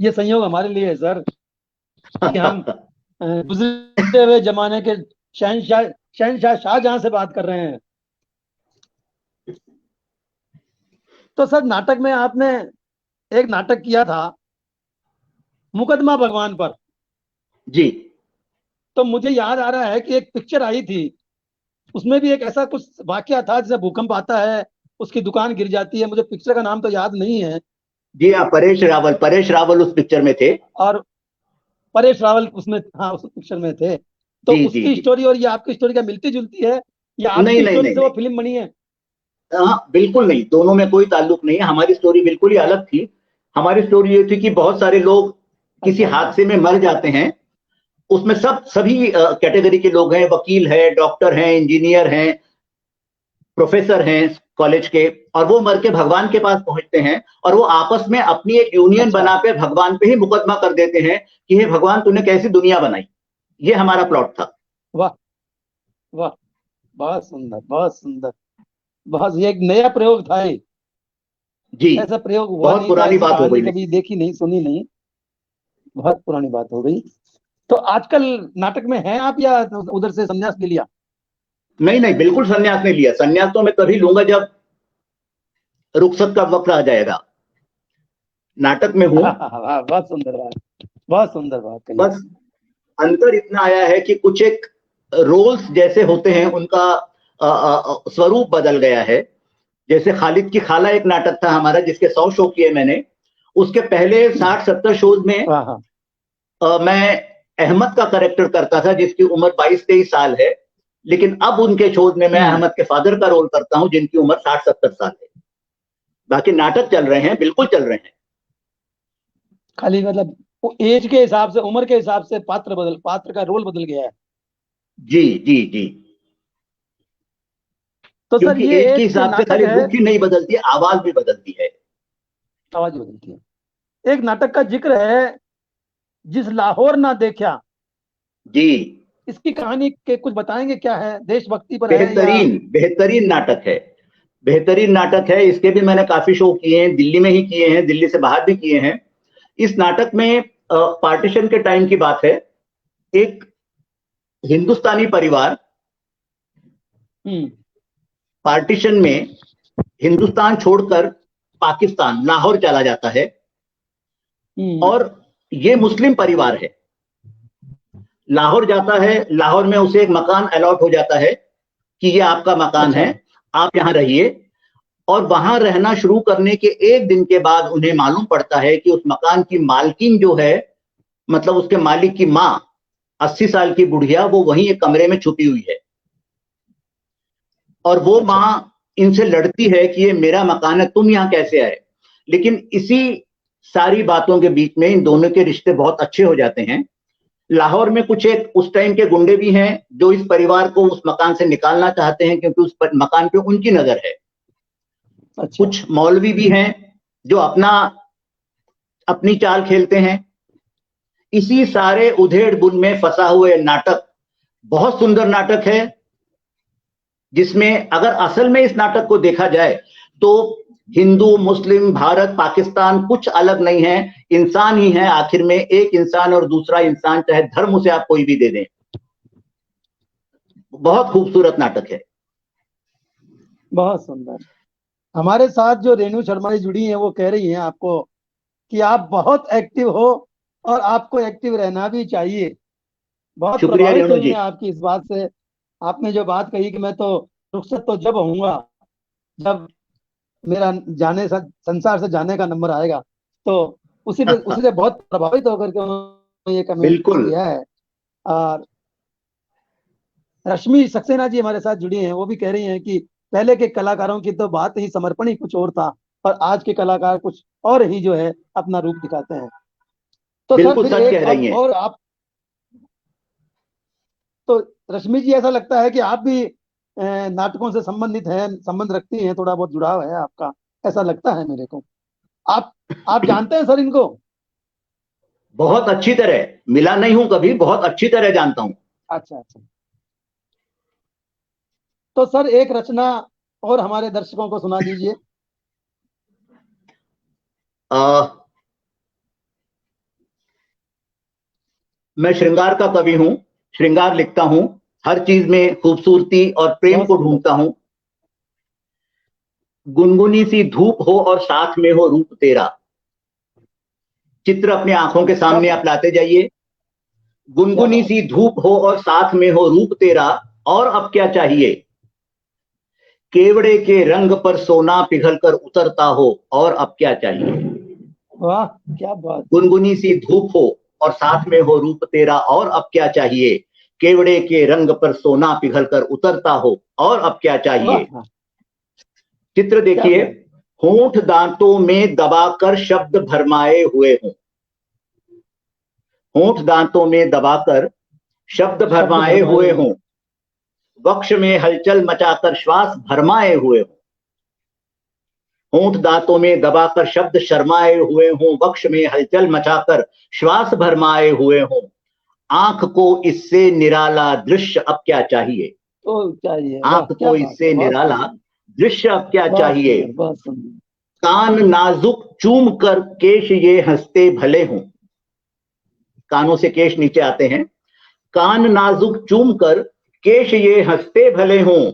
ये संयोग हमारे लिए है सर कि हम गुजरे हुए जमाने के शहनशाह शाहजहां से बात कर रहे हैं। तो सर नाटक में आपने एक नाटक किया था मुकदमा भगवान पर। जी। तो मुझे याद आ रहा है कि एक पिक्चर आई थी, उसमें भी एक ऐसा कुछ वाकया था जिसमें भूकंप आता है, उसकी दुकान गिर जाती है। मुझे पिक्चर का नाम तो याद नहीं है। जी हाँ, परेश रावल उस पिक्चर में थे। और परेश रावल उसमें, हाँ, उस पिक्चर में थे। तो जी, उसकी स्टोरी और ये आपकी स्टोरी क्या मिलती जुलती है, या नहीं आपकी नहीं स्टोरी नहीं से वो नहीं, फिल्म बनी है? हाँ बिल्कुल नहीं, दोनों में कोई ताल्लुक नहीं है। हमारी स्टोरी बिल्कुल ही अलग थी। हमारी स्टोरी ये थी कि बहुत सारे लोग किसी हादसे में मर जाते हैं, उसमें सभी कैटेगरी के लोग हैं, वकील है, डॉक्टर हैं, इंजीनियर हैं, प्रोफेसर हैं कॉलेज के, और वो मर के भगवान के पास पहुंचते हैं और वो आपस में अपनी एक यूनियन बना पे भगवान पे ही मुकदमा कर देते हैं कि हे भगवान तूने कैसी दुनिया बनाई। ये हमारा प्लॉट था। वाह वाह, बहुत सुंदर बहुत सुंदर। बहुत, ये एक नया प्रयोग था ये। जी, ऐसा प्रयोग हुआ बहुत नहीं था, पुरानी ऐसी बात हो कहानी गई कभी लेकिन। देखी नहीं, सुनी नहीं। बहुत पुरानी बात हो गई। तो आजकल नाटक में हैं आप, या उधर से संन्यास ले लिया? नहीं नहीं, बिल्कुल संन्यास नहीं लिया। संन्यास तो मैं तभी लूंगा जब रुखसत का वक्त आ जाएगा। नाटक में हूं। बहुत सुंदर बात, बहुत सुंदर बात कही। बस अंतर इतना आया है कि कुछ एक रोल्स जैसे होते हैं उनका स्वरूप बदल गया है। जैसे खालिद की खाला एक नाटक था हमारा जिसके 100 शो किए मैंने। उसके पहले 60-70 शोज में मैं अहमद का कैरेक्टर करता था जिसकी उम्र 22-23 साल है। लेकिन अब उनके शोज में मैं अहमद के फादर का रोल करता हूं जिनकी उम्र 60-70 साल है। बाकी नाटक चल रहे हैं, बिल्कुल चल रहे हैं। खाली मतलब एज के हिसाब से, उम्र के हिसाब से पात्र का रोल बदल गया है। जी जी जी। तो सर क्योंकि ये एज के एक हिसाब से नाटक खाली है, लुक ही नहीं बदलती, आवाज भी बदलती है। आवाज बदलती है। एक नाटक का जिक्र है, जिस लाहौर ना देखा। जी। इसकी कहानी के कुछ बताएंगे, क्या है? देशभक्ति पर है या? बेहतरीन बेहतरीन नाटक है। बेहतरीन नाटक है। इसके भी मैंने काफी शो किए हैं, दिल्ली में ही किए हैं, दिल्ली से बाहर भी किए हैं। इस नाटक में पार्टीशन के टाइम की बात है। एक हिंदुस्तानी परिवार पार्टीशन में हिंदुस्तान छोड़कर पाकिस्तान लाहौर चला जाता है। और ये मुस्लिम परिवार है। लाहौर जाता है, लाहौर में उसे एक मकान अलॉट हो जाता है कि ये आपका मकान है, आप यहां रहिए। और वहां रहना शुरू करने के एक दिन के बाद उन्हें मालूम पड़ता है कि उस मकान की मालकिन जो है, मतलब उसके मालिक की मां, 80 साल की बुढ़िया, वो वहीं एक कमरे में छुपी हुई है। और वो मां इनसे लड़ती है कि ये मेरा मकान है, तुम यहां कैसे आए। लेकिन इसी सारी बातों के बीच में इन दोनों के रिश्ते बहुत अच्छे हो जाते हैं। लाहौर में कुछ एक उस टाइम के गुंडे भी हैं जो इस परिवार को उस मकान से निकालना चाहते हैं क्योंकि उस मकान पे उनकी नजर है। कुछ मौलवी भी हैं जो अपनी चाल खेलते हैं। इसी सारे उधेड़ बुन में फंसा हुए नाटक, बहुत सुंदर नाटक है, जिसमें अगर असल में इस नाटक को देखा जाए तो हिंदू, मुस्लिम, भारत, पाकिस्तान कुछ अलग नहीं है, इंसान ही है आखिर में। एक इंसान और दूसरा इंसान, चाहे धर्म उसे आप कोई भी दे दें। बहुत खूबसूरत नाटक है। बहुत सुंदर। हमारे साथ जो रेणु शर्मा जी जुड़ी हैं, वो कह रही हैं आपको कि आप बहुत एक्टिव हो और आपको एक्टिव रहना भी चाहिए। बहुत शुक्रिया प्रभावित रेणु हुई जी। हैं आपकी इस बात से। आपने जो बात कही कि मैं तो रुखसत तो जब होऊंगा जब मेरा संसार से जाने का नंबर आएगा। तो उसी से बहुत प्रभावित होकर के उन्होंने ये कमेंट बिल्कुल। किया है। और रश्मि सक्सेना जी हमारे साथ जुड़ी हैं, वो भी कह रही हैं कि पहले के कलाकारों की तो बात ही, समर्पण ही कुछ और था। और आज के कलाकार कुछ और ही जो है अपना रूप दिखाते हैं। तो बिल्कुल सर सच फिर कह रही हैं। और आप, तो रश्मि जी ऐसा लगता है कि आप भी नाटकों से संबंधित हैं, संबंध रखती हैं, थोड़ा बहुत जुड़ाव है आपका, ऐसा लगता है मेरे को। आप जानते हैं सर इनको? बहुत अच्छी तरह, मिला नहीं हूं कभी, बहुत अच्छी तरह जानता हूं। अच्छा अच्छा। तो सर एक रचना और हमारे दर्शकों को सुना दीजिए। मैं श्रृंगार का कवि हूं, श्रृंगार लिखता हूं, हर चीज में खूबसूरती और प्रेम बहुत को सुंदर। ढूंढता हूं। गुनगुनी सी धूप हो और साथ में हो रूप तेरा। चित्र अपनी आंखों के क्या सामने बात, आप लाते जाइए। क्या गुनगुनी बात। सी धूप हो और साथ में हो रूप तेरा, और अब क्या चाहिए। केवड़े के रंग पर सोना पिघल कर उतरता हो, और अब क्या चाहिए। वाह, क्या बात। गुनगुनी सी धूप हो और साथ में हो रूप तेरा, और अब क्या चाहिए। केवड़े के रंग पर सोना पिघल कर उतरता हो, और अब क्या चाहिए। वाह, चित्र क्या देखिए। बात। होंठ दांतों में दबाकर शब्द भरमाए हुए हों। होंठ दांतों में दबाकर शब्द शब्द भरमाए भरमाए हुए हुए। हों। वक्ष में हलचल मचाकर श्वास भरमाए हुए हों। होंठ दांतों में दबाकर शब्द शर्माए हुए हों, वक्ष में हलचल मचाकर श्वास भरमाए हुए हों। आंख को इससे निराला दृश्य अब क्या चाहिए। तो चाहिए, वाह आंख क्या को बात है, इससे बहुत निराला सुंदर। दृश्य अब क्या बहुत चाहिए। सुंदर, बहुत सुंदर। कान नाजुक चूम कर केश ये हंसते भले हों। कानों से केश नीचे आते हैं। कान नाजुक चूम कर केश ये हंसते भले हों।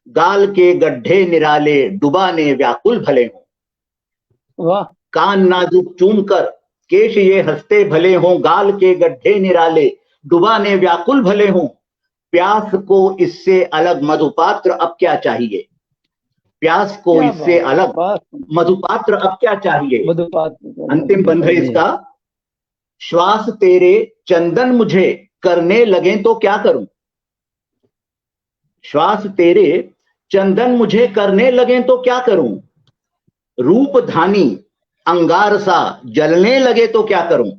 गाल के गड्ढे निराले डुबाने व्याकुल भले हों। वाह, कान नाजुक चूम कर केश ये हंसते भले हों। गाल के गड्ढे निराले डुबाने व्याकुल भले हों। प्यास को इससे अलग मधुपात्र अब क्या चाहिए। प्यास को क्या इससे बात, अलग बहुत मधुपात्र अब क्या चाहिए। मधुपात। अंतिम बंध है चाहिए। इसका। श्वास तेरे चंदन मुझे करने लगे तो क्या करूं। श्वास तेरे चंदन मुझे करने लगे तो क्या करूं। रूप धानी अंगार सा जलने लगे तो क्या करूं।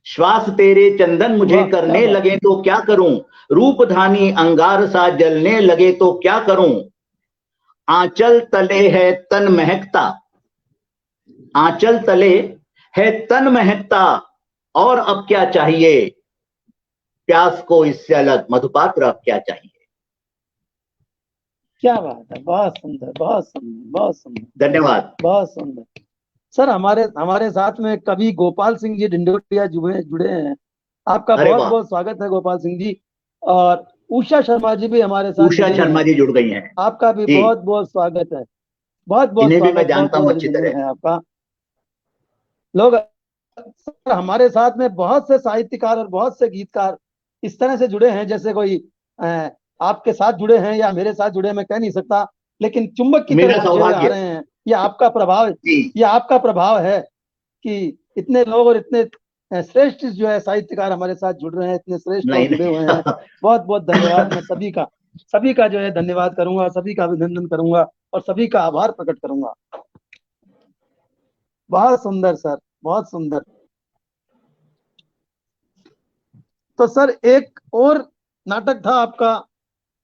श्वास तेरे चंदन मुझे वाह क्या करने बात। लगे तो क्या करूं। रूप धानी अंगार सा जलने लगे तो क्या करूं। आंचल तले है तन महकता। आंचल तले है तन महकता, और अब क्या चाहिए। प्यास को इससे अलग मधुपात्र अब क्या चाहिए। क्या बात है, बहुत सुंदर, बहुत सुंदर, बहुत सुंदर, धन्यवाद। बहुत सुंदर। सर हमारे हमारे साथ में कवि गोपाल सिंह जी ढिंडोरिया जुड़े जुड़े हैं। आपका अरे बहुत वाह। बहुत स्वागत है गोपाल सिंह जी। और उषा शर्मा जी भी हमारे साथ उषा जुड़ी शर्मा हैं। जी जुड़ गई हैं आपका भी जी। बहुत बहुत स्वागत है। बहुत बहुत इन्हें भी मैं स्वागत, बहुत जानता बहुत हूं अच्छी अभिनंदन तरह। है आपका। लोग, सर हमारे साथ में बहुत से साहित्यकार और बहुत से गीतकार इस तरह से जुड़े हैं, जैसे कोई अ, आपके साथ जुड़े हैं या मेरे साथ जुड़े हैं, मैं कह नहीं सकता, लेकिन चुंबक की तरह मेरा जुड़े आ सौभाग्य। रहे हैं। ये आपका प्रभाव, जी। ये आपका प्रभाव है कि इतने लोग और इतने श्रेष्ठ जो है साहित्यकार हमारे साथ जुड़ रहे हैं, इतने श्रेष्ठ लोग नहीं जुड़े हुए हैं। नहीं। बहुत बहुत धन्यवाद। मैं सभी का जो है धन्यवाद करूंगा, सभी का अभिनंदन करूंगा और सभी का आभार प्रकट करूंगा। बहुत सुंदर सर, बहुत सुंदर। तो सर एक और नाटक था आपका,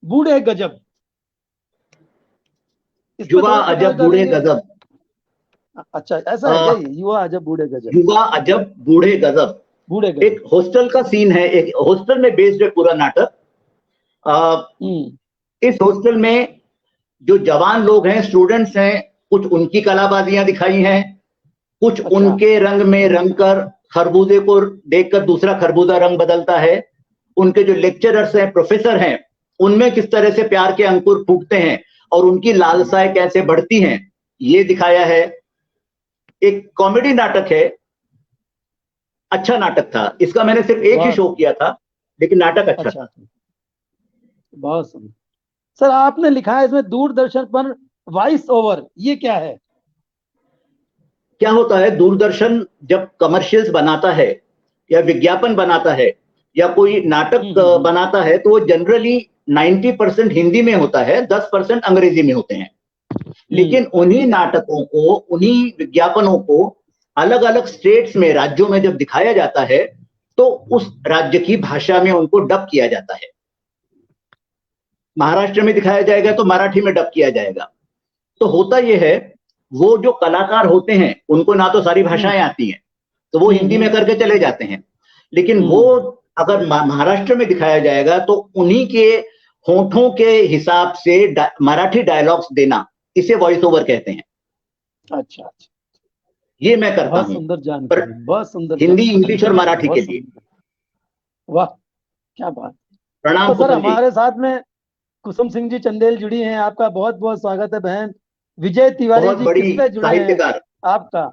बूढ़े गजब। इस पर युवा थोड़ा प्रकाश अजब बूढ़े डालेंगे? गजब। अच्छा, ऐसा है क्या अ, ये युवा अजब बूढ़े गजब? युवा अजब बूढ़े गजब बूढ़े एक गजब। हॉस्टल का सीन है, एक हॉस्टल में बेस्ड है पूरा नाटक। अ, हम्म। इस हॉस्टल में जो जवान लोग हैं, स्टूडेंट्स हैं, कुछ उनकी कलाबाजियां दिखाई हैं, कुछ अच्छा। उनके रंग में रंग कर खरबूजे को देखकर दूसरा खरबूजा रंग बदलता है। उनके जो लेक्चरर्स हैं, प्रोफेसर हैं, उनमें किस तरह से प्यार के अंकुर फूटते हैं और उनकी लालसाएं कैसे बढ़ती हैं, ये दिखाया है। एक कॉमेडी नाटक है, अच्छा नाटक था। इसका मैंने सिर्फ एक ही बहुत शो किया था, लेकिन नाटक अच्छा अच्छा, था। बहुत सुंदर। सर आपने लिखा है इसमें दूरदर्शन पर वॉइस ओवर, ये क्या है? क्या होता है, दूरदर्शन जब कमर्शियल्स बनाता है या विज्ञापन बनाता है या कोई नाटक हम्म। बनाता है, तो वो जनरली 90% हिंदी में होता है, 10% अंग्रेजी में होते हैं। लेकिन उन्हीं नाटकों को, उन्हीं विज्ञापनों को अलग अलग स्टेट्स में, राज्यों में जब दिखाया जाता है तो उस राज्य की भाषा में उनको डब किया जाता है। महाराष्ट्र में दिखाया जाएगा तो मराठी में डब किया जाएगा। तो होता यह है, वो जो कलाकार होते हैं उनको ना तो सारी भाषाएं आती हैं, तो वो हिंदी में करके चले जाते हैं, लेकिन वो अगर महाराष्ट्र में दिखाया जाएगा तो उन्हीं के होठों के हिसाब से मराठी डायलॉग्स देना, इसे वॉइस ओवर कहते हैं। अच्छा अच्छा, ये मैं करता हूँ। बहुत सुंदर जानकारी, बहुत सुंदर। हिंदी, इंग्लिश और मराठी के लिए। वाह, क्या बात। प्रणाम। तो सर, हमारे साथ में कुसुम सिंह जी चंदेल जुड़ी हैं, आपका बहुत बहुत स्वागत है। बहन विजय तिवारी जी किससे जुड़े हैं? आपका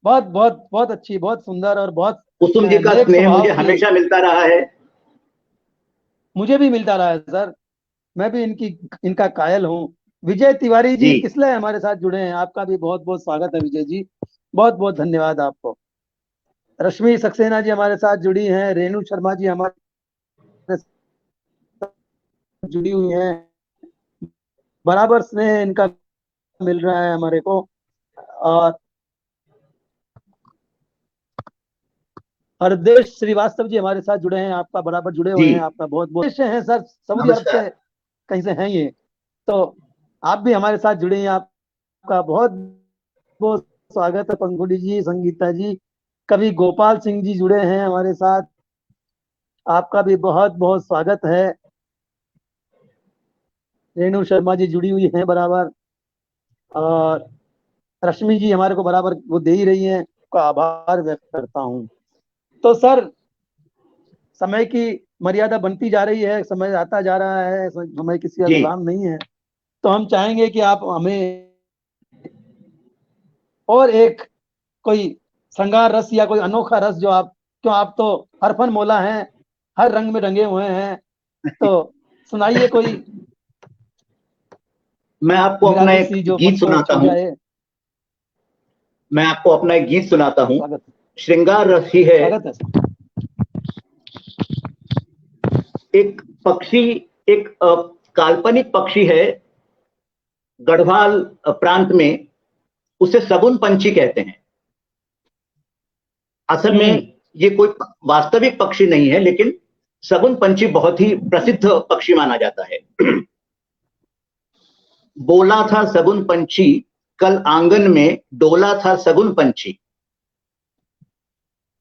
बहुत बहुत बहुत अच्छी, बहुत सुंदर और बहुत कुसुम जी का स्नेह मुझे हमेशा मिलता रहा है। मुझे भी मिलता रहा है सर, मैं भी इनका कायल हूँ। विजय तिवारी जी किस लिए हमारे साथ जुड़े हैं? आपका भी बहुत बहुत स्वागत है विजय जी, बहुत बहुत धन्यवाद आपको। रश्मि सक्सेना जी हमारे साथ जुड़ी हैं, रेणु शर्मा जी हमारे जुड़ी हुई हैं, बराबर स्नेह इनका मिल रहा है हमारे को। और हरदेश श्रीवास्तव जी हमारे साथ जुड़े हैं, आपका बराबर जुड़े हुए हैं, आपका बहुत बहुत हैं सर, सऊदी अरब से कहीं से हैं ये, तो आप भी हमारे साथ जुड़े हैं, आपका बहुत बहुत स्वागत है। पंखुड़ी जी, संगीता जी, कवि गोपाल सिंह जी जुड़े हैं हमारे साथ, आपका भी बहुत बहुत स्वागत है। रेणु शर्मा जी जुड़ी हुई हैं बराबर, और रश्मि जी हमारे को बराबर वो दे ही रही हैं, का आभार व्यक्त करता हूँ। तो सर, समय की मर्यादा बनती जा रही है, समय आता जा रहा है, समय किसी का गुलाम नहीं है, तो हम चाहेंगे कि आप हमें और एक कोई श्रृंगार रस या कोई अनोखा रस जो आप, क्यों आप तो हरफन मौला हैं, हर रंग में रंगे हुए हैं, तो सुनाइए कोई। मैं आपको अपना एक गीत सुनाता हूँ। मैं आपको अपना एक गीत सुनाता हूँ, श्रृंगार रस ही है। एक पक्षी, एक काल्पनिक पक्षी है गढ़वाल प्रांत में, उसे सगुन पंछी कहते हैं। असल में ये कोई वास्तविक पक्षी नहीं है, लेकिन सगुन पंछी बहुत ही प्रसिद्ध पक्षी माना जाता है। बोला था सगुन पंछी कल आंगन में डोला था सगुन पंछी।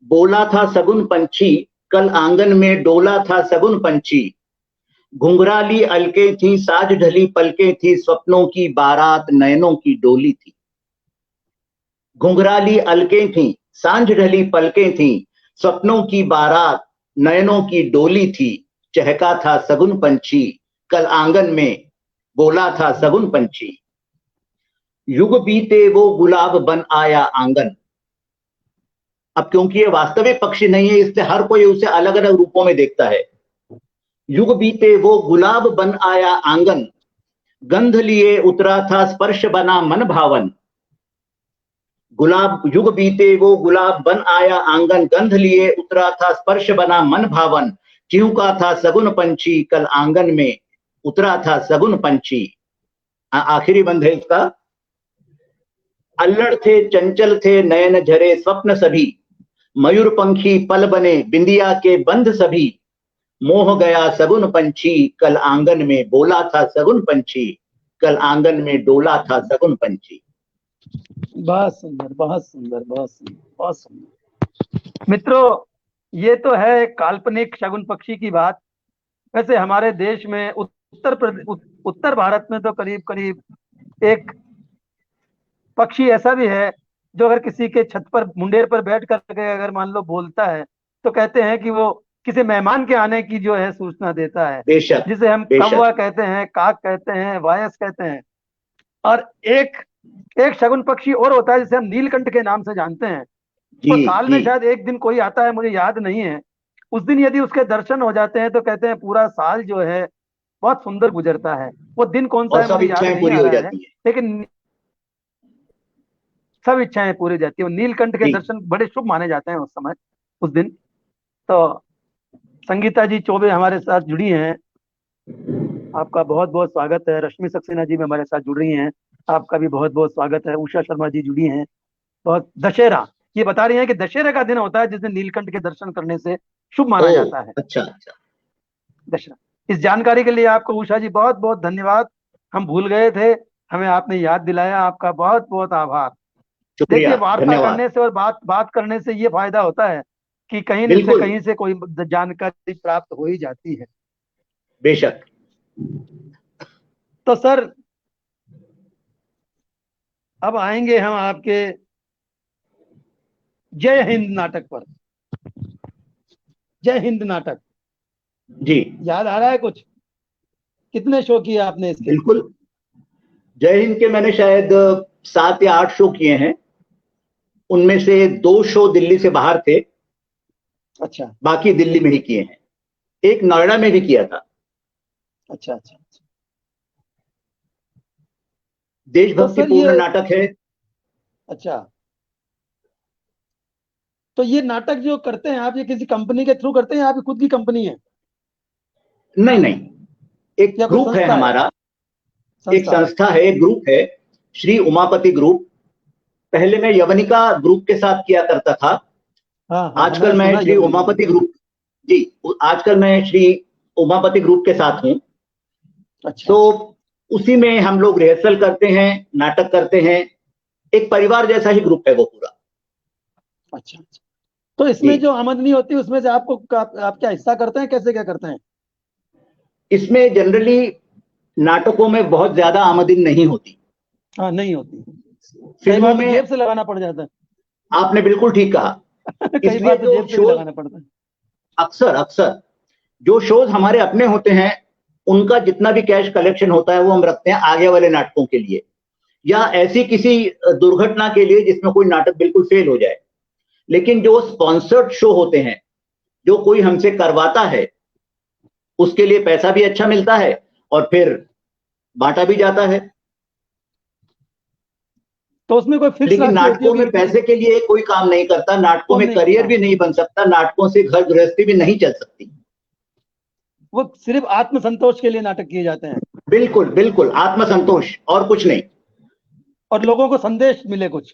बोला था सगुन पंछी कल आंगन में डोला था सगुन पंछी। घुंघराली अलके थी, साज ढली पलके थी, स्वप्नों की बारात नयनों की डोली थी। घुंघराली अलके थी, सांझ ढली पलके थी, स्वप्नों की बारात नयनों की डोली थी। चहका था सगुन पंछी कल आंगन में, बोला था सगुन पंछी। युग बीते वो गुलाब बन आया आंगन। अब क्योंकि ये वास्तविक पक्षी नहीं है, इसलिए हर कोई उसे अलग अलग रूपों में देखता है। युग बीते वो गुलाब बन आया आंगन, गंध लिए उतरा था स्पर्श बना मन भावन। गुलाब, युग बीते वो गुलाब बन आया आंगन, गंध लिए उतरा था स्पर्श बना मन भावन। चिहुका था सगुन पंछी कल आंगन में, उतरा था सगुन पंछी। आखिरी बंद है इसका। अल्लड़ थे चंचल थे नयन झरे स्वप्न सभी, मयूर पंखी पल बने बिंदिया के बंध सभी। मोह गया सगुन पंछी कल आंगन में, बोला था सगुन पंछी कल आंगन में डोला था सगुन पंछी। बहुत सुंदर, बहुत सुंदर, बहुत सुंदर, बहुत सुंदर। मित्रों, ये तो है काल्पनिक शगुन पक्षी की बात। वैसे हमारे देश में उत्तर भारत में तो करीब करीब एक पक्षी ऐसा भी है जो अगर किसी के छत पर मुंडेर पर बैठ करके अगर मान लो बोलता है, तो कहते हैं कि वो किसी मेहमान के आने की जो है सूचना देता है, जिसे हम कौवा कहते हैं, काक कहते हैं, वायस कहते हैं। और एक शगुन पक्षी और होता है जिसे हम नीलकंठ के नाम से जानते हैं। तो साल में शायद एक दिन कोई आता है, मुझे याद नहीं है, उस दिन यदि उसके दर्शन हो जाते हैं तो कहते हैं पूरा साल जो है बहुत सुंदर गुजरता है। वो दिन कौन सा है मुझे याद नहीं आ रहा है, लेकिन सब इच्छाएं पूरी जाती है। नीलकंठ के दर्शन बड़े शुभ माने जाते हैं उस समय, उस दिन। तो संगीता जी चौबे हमारे साथ जुड़ी हैं, आपका बहुत बहुत स्वागत है। रश्मि सक्सेना जी भी हमारे साथ जुड़ रही हैं, आपका भी बहुत बहुत स्वागत है। उषा शर्मा जी जुड़ी हैं। बहुत दशहरा, ये बता रही हैं कि दशहरे का दिन होता है जिस दिन नीलकंठ के दर्शन करने से शुभ माना ओ, जाता है अच्छा अच्छा। दशहरा। इस जानकारी के लिए आपको उषा जी बहुत बहुत धन्यवाद। हम भूल गए थे, हमें आपने याद दिलाया, आपका बहुत बहुत आभार। देखिए, शुक्रिया, वार्ता धन्यवाद। करने से और बात बात करने से ये फायदा होता है कि बिल्कुल, कहीं से कोई जानकारी प्राप्त हो ही जाती है। बेशक। तो सर, अब आएंगे हम आपके जय हिंद नाटक पर। जय हिंद नाटक जी, याद आ रहा है कुछ? कितने शो किए आपने इसके? बिल्कुल। जय हिंद के मैंने शायद 7 या 8 शो किए हैं। उनमें से 2 शो दिल्ली से बाहर थे, अच्छा बाकी दिल्ली में ही किए हैं। एक नोएडा में भी किया था। अच्छा अच्छा अच्छा। तो देशभक्ति सर पूर्ण ये, नाटक है। अच्छा, तो ये नाटक जो करते हैं आप, ये किसी कंपनी के थ्रू करते हैं, आपकी खुद की कंपनी है नहीं नहीं, एक या कोई ग्रुप है संस्था है? हमारा। एक संस्था। संस्था है, एक ग्रुप है, श्री उमापति ग्रुप। पहले मैं यवनिका ग्रुप के साथ किया करता था। हाँ हाँ हाँ, आजकल मैंने मैं सुना श्री ये बनी का। उमापति ग्रुप, जी, आजकल मैं श्री उमापति ग्रुप के साथ हूं। अच्छा तो अच्छा उसी में हम लोग रिहर्सल करते हैं, नाटक करते हैं। एक परिवार जैसा ही ग्रुप है वो पूरा। अच्छा अच्छा। तो जी, इसमें जो आमदनी होती है उसमें से आपको आप क्या हिस्सा करते हैं, कैसे क्या करते हैं? इसमें जनरली नाटकों में बहुत ज्यादा आमदनी नहीं होती। हाँ, नहीं होती। कई फिल्मों बार तो में, जेब से लगाना पड़ जाता आपने बिल्कुल ठीक कहा। है कई इसलिए बार तो जो जेब से भी शोज, लगाना पड़ता है। अक्सर अक्सर जो शोज हमारे अपने होते हैं, उनका जितना भी कैश कलेक्शन होता है वो हम रखते हैं आगे वाले नाटकों के लिए, या ऐसी किसी दुर्घटना के लिए जिसमें कोई नाटक बिल्कुल फेल हो जाए। लेकिन जो स्पॉन्सर्ड शो होते हैं, जो कोई हमसे करवाता है, उसके लिए पैसा भी अच्छा मिलता है और फिर बांटा भी जाता है। तो उसमें कोई फिक्स लेकिन राशि होती नाटकों होगी में कितनी? पैसे के लिए कोई काम नहीं करता, नाटकों कौन में नहीं करियर करता? भी नहीं बन सकता, नाटकों से घर गृहस्थी भी नहीं चल सकती। वो सिर्फ आत्मसंतोष के लिए नाटक किए जाते हैं, बिल्कुल बिल्कुल, आत्मसंतोष और कुछ नहीं। और लोगों को संदेश मिले, कुछ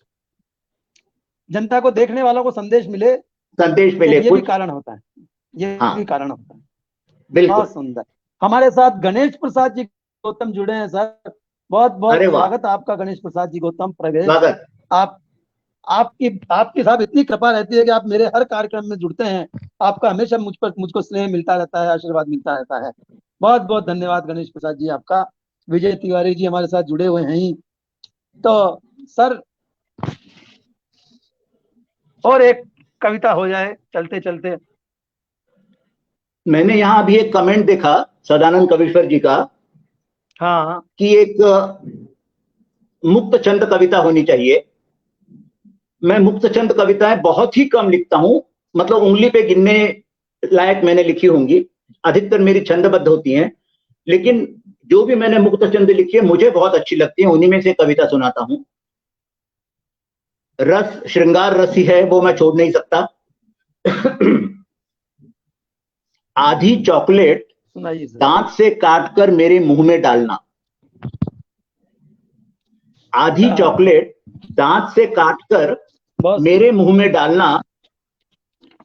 जनता को, देखने वालों को संदेश मिले। संदेश एक मिले ये भी कुछ। कारण होता है, ये हाँ, भी कारण होता है। बिल्कुल। बहुत सुंदर। हमारे साथ गणेश प्रसाद जी गौतम जुड़े हैं सर। बहुत बहुत अरे वाह, स्वागत है आपका गणेश प्रसाद जी गौतम, प्रवेश। स्वागत। आप, आपके साथ इतनी कृपा रहती है कि आप मेरे हर कार्यक्रम में जुड़ते हैं। आपका हमेशा मुझको स्नेह मिलता रहता है, आशीर्वाद मिलता रहता है। बहुत बहुत धन्यवाद गणेश प्रसाद जी आपका। विजय तिवारी जी हमारे साथ जुड़े हुए हैं ही। तो सर, और एक कविता हो जाए चलते चलते। मैंने यहां अभी एक कमेंट देखा सदानंद कविश्वर जी का, हाँ हाँ कि एक मुक्त छंद कविता होनी चाहिए। मैं मुक्त छंद कविताएं बहुत ही कम लिखता हूं, मतलब उंगली पे गिनने लायक मैंने लिखी होंगी। अधिकतर मेरी छंदबद्ध होती हैं। लेकिन जो भी मैंने मुक्त छंद लिखी है मुझे बहुत अच्छी लगती है, उन्हीं में से कविता सुनाता हूं। रस श्रृंगार रस ही है, वो मैं छोड़ नहीं सकता। आधी चॉकलेट सुनाइए सर। दांत से काटकर मेरे मुंह में डालना। आधी हाँ, चॉकलेट दांत से काटकर बहुत मेरे सुंदर। मुंह में डालना।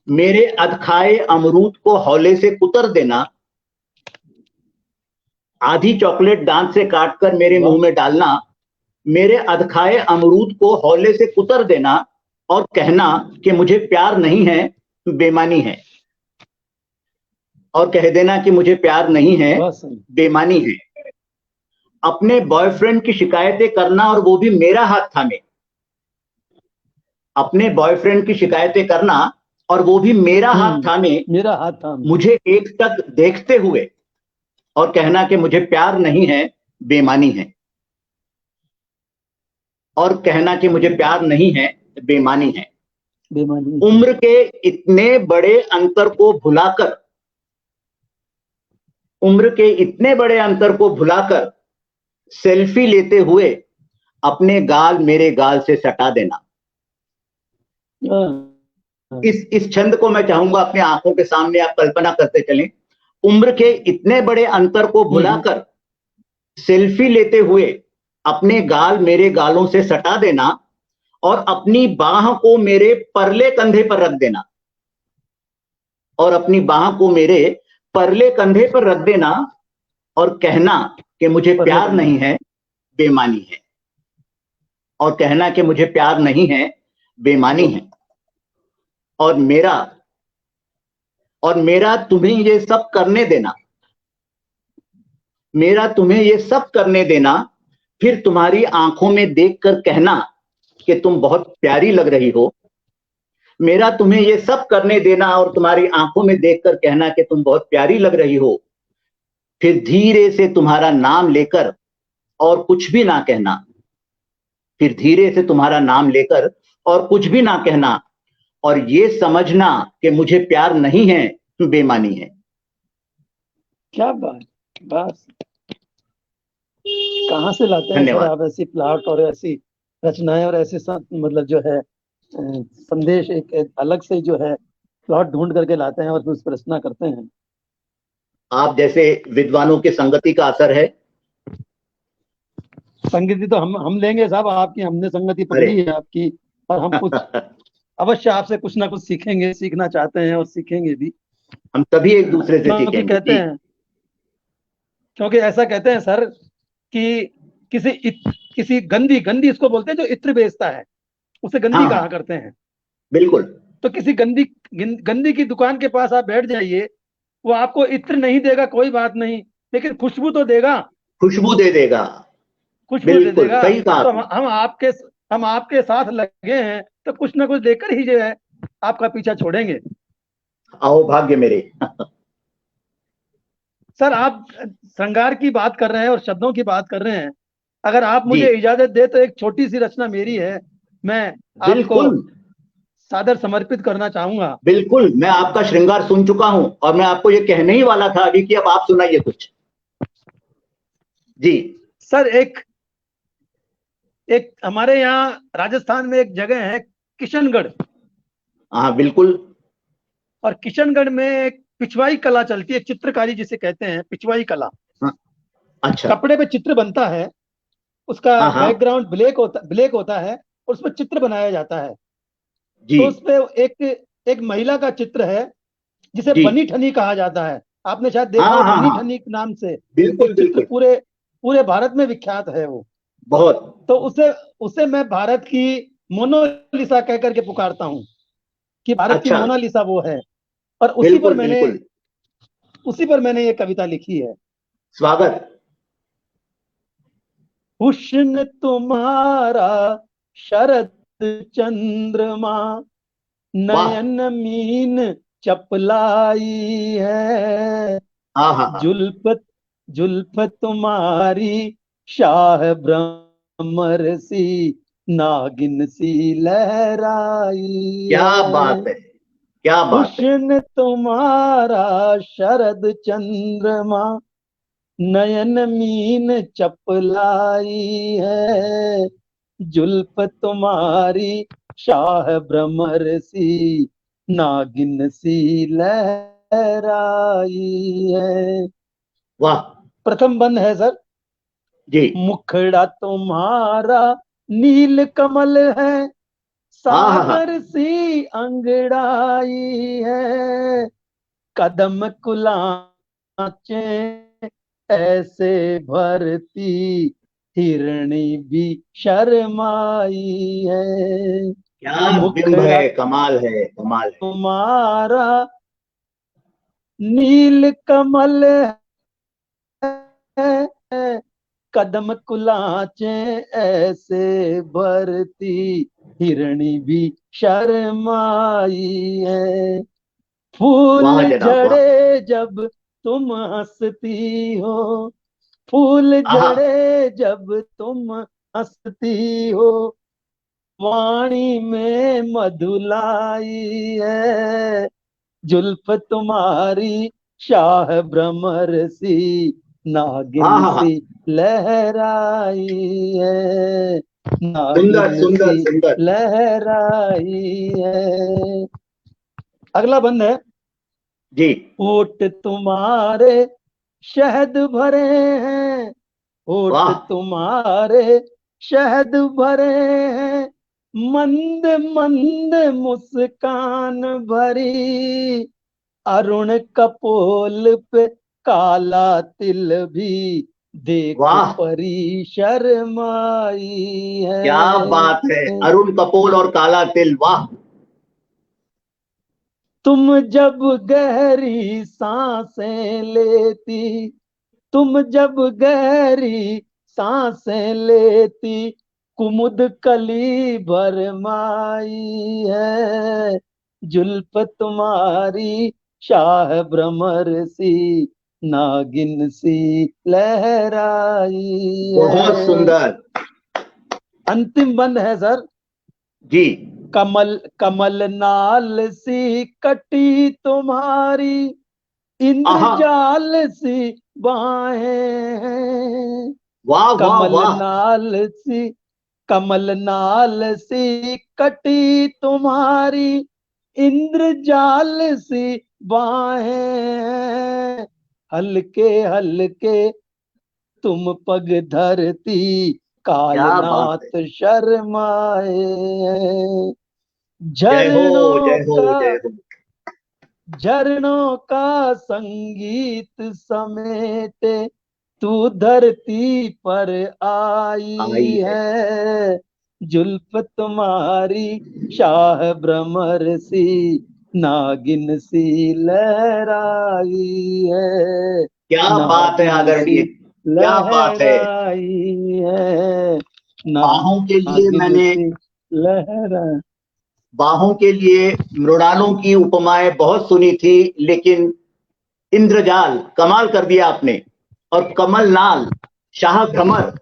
मेरे अधखाए अमरूद को हौले से कुतर देना। आधी चॉकलेट दांत से काटकर मेरे वाह, मुंह में डालना। मेरे अधखाए अमरूद को हौले से कुतर देना, और कहना कि मुझे प्यार नहीं है, बेमानी है। और कह देना कि मुझे प्यार नहीं है, बहुत सुंदर। बेमानी है। अपने बॉयफ्रेंड की शिकायतें करना, और वो भी मेरा हाथ थामे। अपने बॉयफ्रेंड की शिकायतें करना और वो भी मेरा हाथ थामे, मेरा हाथ थाम। मुझे एक टक देखते हुए, और कहना कि मुझे प्यार नहीं है, बेमानी है। और कहना कि मुझे प्यार नहीं है, बेमानी है। बेमानी। उम्र के इतने बड़े अंतर को भुलाकर, उम्र के इतने बड़े अंतर को भुलाकर सेल्फी लेते हुए अपने गाल मेरे गाल से सटा देना। इस छंद को मैं चाहूंगा अपने आंखों के सामने आप कल्पना करते चलें। उम्र के इतने बड़े अंतर को भुलाकर सेल्फी लेते हुए अपने गाल मेरे गालों से सटा देना और अपनी बाह को मेरे परले कंधे पर रख देना, और अपनी बाह को मेरे परले कंधे पर रख देना और कहना कि मुझे प्यार नहीं है, बेमानी है। और कहना कि मुझे प्यार नहीं है, बेमानी है। और मेरा तुम्हें ये सब करने देना, मेरा तुम्हें ये सब करने देना, फिर तुम्हारी आंखों में देखकर कहना कि तुम बहुत प्यारी लग रही हो। मेरा तुम्हें ये सब करने देना और तुम्हारी आंखों में देखकर कहना कि तुम बहुत प्यारी लग रही हो, फिर धीरे से तुम्हारा नाम लेकर और कुछ भी ना कहना, फिर धीरे से तुम्हारा नाम लेकर और कुछ भी ना कहना, और ये समझना कि मुझे प्यार नहीं है, बेमानी है। क्या बात, बस कहाँ से लाते हैं सर आप ऐसी प्लॉट और ऐसी रचनाएं और ऐसे मतलब जो है संदेश, एक अलग से जो है प्लॉट ढूंढ करके लाते हैं और फिर उस पर रचना करते हैं। आप जैसे विद्वानों की संगति का असर है। संगति तो हम लेंगे साहब आपकी, हमने संगति पकड़ी है आपकी, और हम कुछ अवश्य आपसे कुछ ना कुछ सीखेंगे, सीखना चाहते हैं और सीखेंगे भी। हम सभी एक दूसरे से सीखेंगे। कहते हैं, क्योंकि ऐसा कहते हैं सर कि किसी गंदी इसको बोलते हैं जो इत्र बेचता है, उसे गंदी कहा करते हैं। बिल्कुल। तो किसी गंदी की दुकान के पास आप बैठ जाइए, वो आपको इत्र नहीं देगा, कोई बात नहीं, लेकिन खुशबू तो देगा, खुशबू दे देगा, खुशबू दे देगा। तो हम आपके साथ लगे हैं, तो कुछ ना कुछ देकर ही जो है आपका पीछा छोड़ेंगे। आओ भाग्य मेरे। सर आप श्रृंगार की बात कर रहे हैं और शब्दों की बात कर रहे हैं, अगर आप मुझे इजाजत दे तो एक छोटी सी रचना मेरी है, मैं आपको सादर समर्पित करना चाहूंगा। बिल्कुल, मैं आपका श्रृंगार सुन चुका हूं और मैं आपको ये कहने ही वाला था अभी कि अब आप सुनाइए कुछ। जी सर, एक हमारे यहाँ राजस्थान में एक जगह है किशनगढ़। हाँ बिल्कुल। और किशनगढ़ में एक पिछवाई कला चलती है, चित्रकारी जिसे कहते हैं, पिछवाई कला। अच्छा। कपड़े पे चित्र बनता है, उसका बैकग्राउंड ब्लैक होता है और उसमें चित्र बनाया जाता है। तो उसपे एक महिला का चित्र है जिसे बनी ठनी कहा जाता है। आपने शायद देखा हो, बनी ठनी नाम से। बिल्कुल चित्र पूरे भारत में विख्यात है वो बहुत। तो उसे मैं भारत की मोनालिसा कह करके पुकारता हूँ कि भारत की मोनालिसा वो है। और उसी पर मैंने ये कविता लिखी है। स्वागत। हुस्न तुम्हारा शरद चंद्रमा, नयन मीन चपलाई है। जुल्फ तुम्हारी शाह भ्रमर सी, नागिन सी लहराई। क्या बात है, क्या बात है। हुस्न तुम्हारा शरद चंद्रमा, नयन मीन चपलाई है। जुल्फ तुम्हारी शाह भ्रमर सी, नागिन सी लहराई है। वाह। प्रथम बंद है सर। जी। मुखड़ा तुम्हारा नील कमल है, सागर सी अंगड़ाई है। कदम कुलाचे ऐसे भरती, हिरणी भी शर्माई है। क्या बिंब है, कमाल है, कमाल है। तुम्हारा नील कमल है, कदम कुलाचे ऐसे भरती, हिरणी भी शर्माई है। फूल झड़े जब तुम हंसती हो, फूल झड़े जब तुम हंसती हो। वाणी में मधुलाई है। जुल्फ तुम्हारी शाह भ्रमर सी, नागिन सी लहराई है। नागिन सी लहराई है। अगला बंद है। जी। होठ तुम्हारे शहद भरे हैं, होठ वाह तुम्हारे शहद भरे हैं, मंद मंद मुस्कान भरी, अरुण कपोल पे काला तिल भी देख वाह, परी शर्माई क्या बात है, है। अरुण कपूर और काला तिल, वाह। तुम जब गहरी सांसें लेती, तुम जब गहरी सांसें लेती, कुमुद कली भरमाई है, जुल्फ तुम्हारी शाह भ्रमर सी, नागिन सी लहराई बहुत है। सुंदर। अंतिम बंद है सर। जी। कमल कमल नाल सी कटी तुम्हारी, आहा, इंद्रजाल सी बाहें हैं, वाह वाह कमल वाह। नाल सी, कमल नाल सी कटी तुम्हारी, इंद्रजाल सी बाहें हैं, हल्के हल्के तुम पग धरती, क्या बात है, कायनात शर्माए हैं। जय हो, झरनों जय हो, का, जय हो। झरनों का संगीत समेटे तू धरती पर आई आई है, है, जुल्फ तुम्हारी शाह भ्रमर सी, नागिन सी लहराई है, क्या बात है नागिन सी आदरणीय, क्या बात है। लहराई है, बाहों के लिए नागिन मैंने, सी लहरा। बाहों के लिए मृणालों की उपमाएं बहुत सुनी थी, लेकिन इंद्रजाल कमाल कर दिया आपने। और कमल नाल, शाह भ्रमर,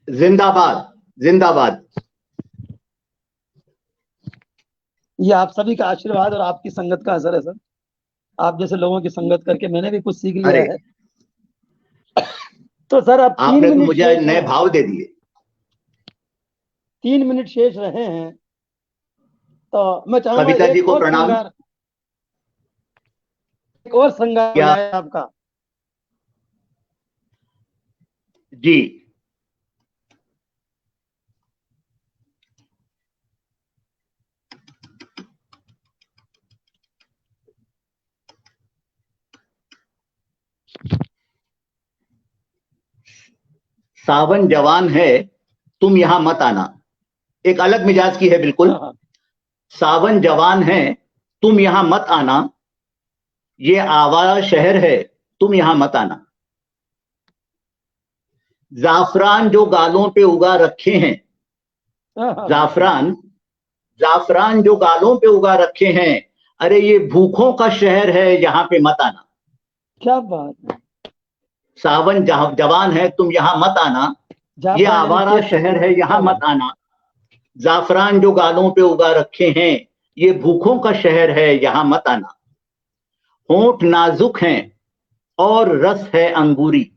जिंदाबाद, जिंदाबाद। ये आप सभी का आशीर्वाद और आपकी संगत का असर है सर। आप जैसे लोगों की संगत करके मैंने भी कुछ सीख लिया अरे, है। तो सर अब तीन आपने तो मिनट मुझे शेष नए हैं, भाव दे दिए। 3 मिनट शेष रहे हैं, तो मैं चाहूंगा कविता जी एक को और प्रणाम। श्रृंगार, एक और श्रृंगार हो क्या? जाए आपका। जी। सावन जवान है, तुम यहां मत आना, एक अलग मिजाज की है बिल्कुल। हाँ, सावन जवान है, तुम यहां मत आना, ये आवारा शहर है, तुम यहां मत आना। जाफरान जो गालों पे उगा रखे हैं, हाँ। जाफरान, जाफरान जो गालों पे उगा रखे हैं, अरे ये भूखों का शहर है, यहां पे मत आना। क्या बात है। सावन जवान है, तुम यहां मत आना, ये जाफरान यानी आवारा केसर। शहर है, यहां क्या मत बात। आना। जाफरान जो गालों पे उगा रखे हैं, ये भूखों का शहर है, यहां मत आना। होंठ नाजुक हैं और रस है अंगूरी,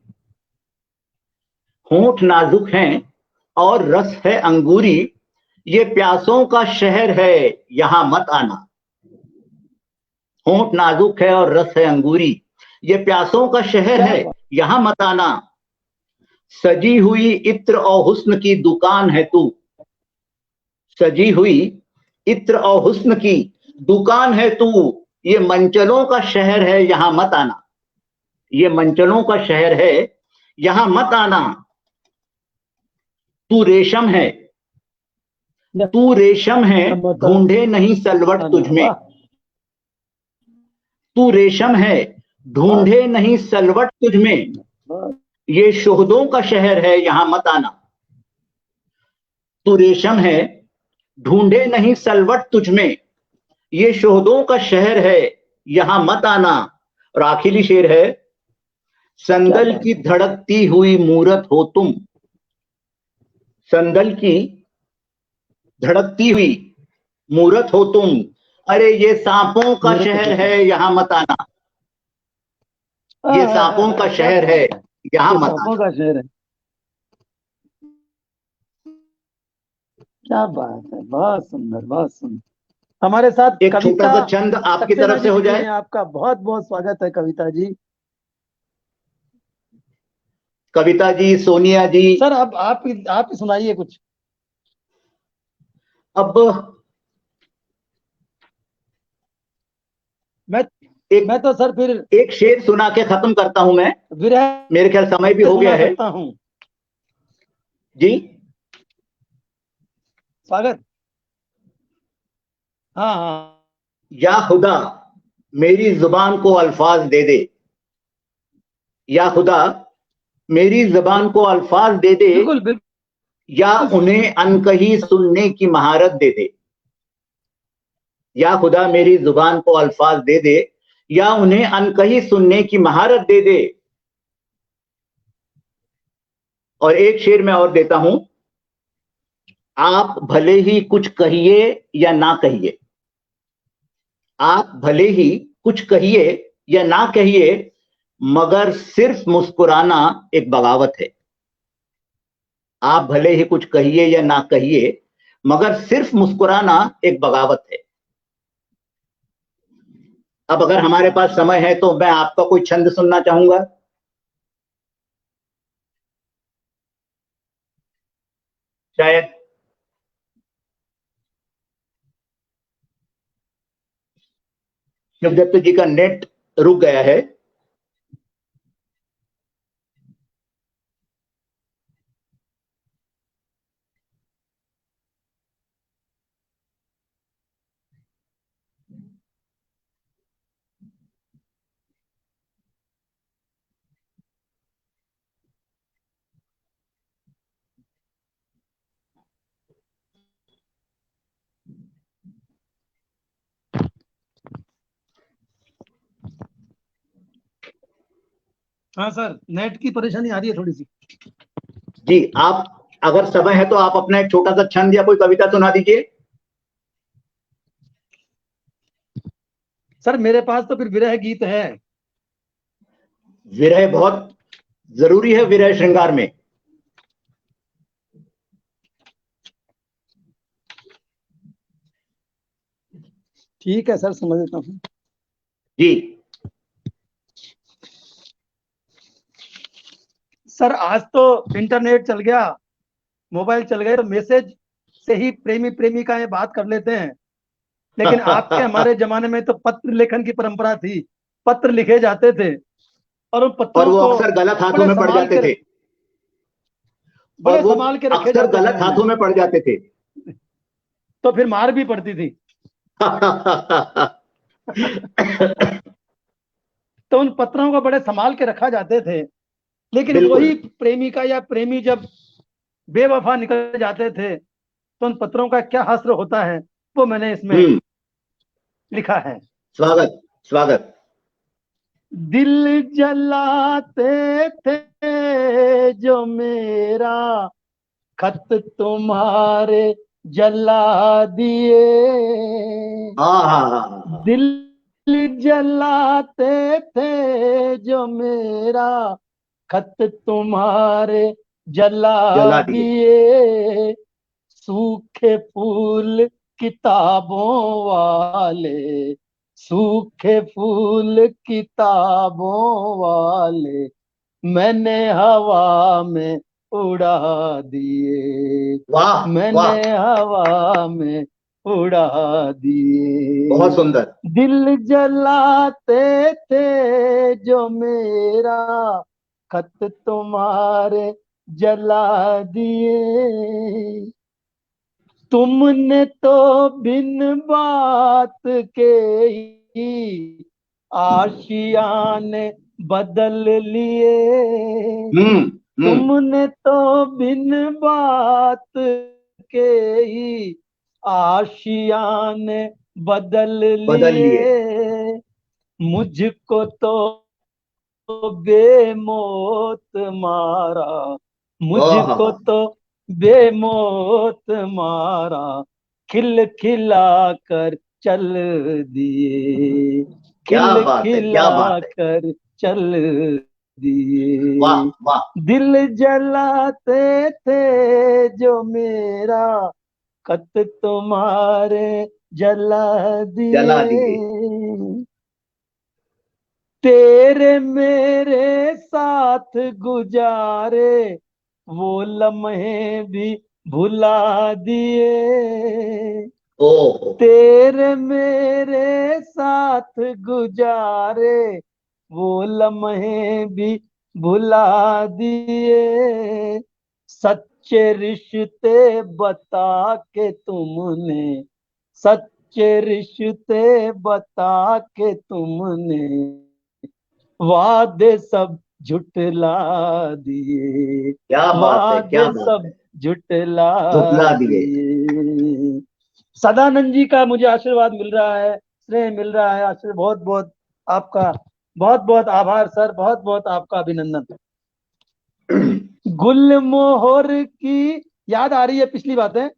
होंठ नाजुक हैं और रस है अंगूरी, ये प्यासों का शहर है, यहां मत आना। होंठ नाजुक है और रस है अंगूरी, ये प्यासों का शहर क्या है, बात। यहां मत आना। सजी हुई इत्र और हुस्न की दुकान है तू, सजी हुई इत्र और हुस्न की दुकान है तू, ये मंचलों का शहर है, यहां मत आना। ये मंचलों का शहर है, यहां मत आना। तू रेशम है, तू रेशम है, मत ढूंढे नहीं सलवट आना। तुझ में। वाह तू रेशम है, वाह ढूंढे नहीं सलवट तुझ में, वाह। ये शोहदों का शहर है, यहां मत आना। तू रेशम है, ढूंढे नहीं सलवट तुझ में, ये शोहदों का शहर है, यहां मत आना। और आखिरी शेर है, क्या संदल बात की है। धड़कती हुई मूरत हो तुम, संदल की धड़कती हुई मूरत हो तुम, अरे ये सांपों का मूर्त शहर हो है, तुम। यहां मत आना। ये सांपों का क्या शहर है, बात है। यहां ये मत सांपों आना। का शहर है। क्या बात है। बहुत सुंदर बहुत सुंदर। हमारे साथ एक छोटा कविता सा छंद आपकी सक्सेना तरफ से जी हो जुड़ी जाए। हैं। आपका बहुत बहुत स्वागत है कविता जी। कविता जी, सोनिया जी। सर अब आप ही सुनाइए कुछ। अब मैं एक मैं तो सर फिर एक शेर सुना के खत्म करता हूं मैं। विरह मेरे ख्याल समय भी हो गया सुना है सकता हूँ। जी। स्वागत। हाँ हाँ। या खुदा मेरी जुबान को अल्फाज दे दे, या खुदा मेरी जुबान को अल्फाज दे दे, बिल्कुल बिल्कुल। या उन्हें अनकही सुनने की महारत दे दे। या खुदा मेरी जुबान को अल्फाज दे दे, या उन्हें अनकही सुनने की महारत दे दे। और एक शेर मैं और देता हूं, आप भले ही कुछ कहिए या ना कहिए, आप भले ही कुछ कहिए या ना कहिए, मगर सिर्फ मुस्कुराना एक बगावत है। आप भले ही कुछ कहिए या ना कहिए, मगर सिर्फ मुस्कुराना एक बगावत है। अब अगर हमारे पास समय है तो मैं आपका कोई छंद सुनना चाहूंगा। शायद शिवदत्त जी का नेट रुक गया है। हाँ सर, नेट की परेशानी आ रही है थोड़ी सी। जी, आप अगर समय है तो आप अपना एक छोटा सा छंद या कोई कविता सुना दीजिए। सर मेरे पास तो फिर विरह गीत है। विरह बहुत जरूरी है विरह श्रृंगार में। ठीक है सर, समझ लेता हूँ। जी। सर आज तो इंटरनेट चल गया, मोबाइल चल गए, तो मैसेज से ही प्रेमी प्रेमिकाएं बात कर लेते हैं। लेकिन आपके हमारे जमाने में तो पत्र लेखन की परंपरा थी। पत्र लिखे जाते थे और उन और पत्रों वो को अक्सर गलत हाथों बड़े में पड़ संभाल जाते के थे। और बड़े वो संभाल के रखे अक्सर जाते थे गलत उनमें। हाथों में पड़ जाते थे। तो फिर मार भी पड़ती थी। तो उन पत्रों को बड़े संभाल के रखा जाते थे। लेकिन बिल्कुल। वही प्रेमिका या प्रेमी जब बेवफा निकल जाते थे, तो उन पत्रों का क्या हश्र होता है, वो मैंने इसमें हम्म। लिखा है। स्वागत, स्वागत। दिल जलाते थे जो मेरा, खत तुम्हारे जला दिए। हाँ हाँ हाँ हाँ। दिल जलाते थे जो मेरा, खत तुम्हारे जला जला दिए। दिए। सूखे फूल किताबों वाले, सूखे फूल किताबों वाले, मैंने हवा में उड़ा दिए। वाह मैंने वाह। हवा में उड़ा बहुत दिए। सुंदर। दिल जलाते थे जो मेरा, खत तुम्हारे जला दिए। तुमने तो बिन बात के ही आशियाने बदल लिए। हम्म। हम्म। तुमने तो बिन बात के ही आशियाने बदल बदल लिए। लिए। मुझको तो बेमौत मारा, मुझको ओह, तो बेमौत मारा, खिल खिला कर चल दिए। क्या खिल बात है, क्या खिला बात है। कर चल वाह दिए। वाह। दिल जलाते थे जो मेरा, खत तुम्हारे जला जला दिए। दिए। तेरे तेरे मेरे साथ गुजारे वो लम्हे भी भुला दिए, ओ तेरे मेरे साथ गुजारे वो लम्हे भी भुला दिए, सच्चे रिश्ते बता के तुमने, सच्चे रिश्ते बता के तुमने वादे सब झुटला दिए, क्या बात है, क्या वादे बात सब है, झुटला झुठला दिए। दिए। सदानंद जी का मुझे आशीर्वाद मिल रहा है, स्नेह मिल रहा है, आशीर्वाद बहुत बहुत आपका, बहुत बहुत आभार सर, बहुत बहुत आपका अभिनंदन। गुल मोहर की याद आ रही है पिछली बातें,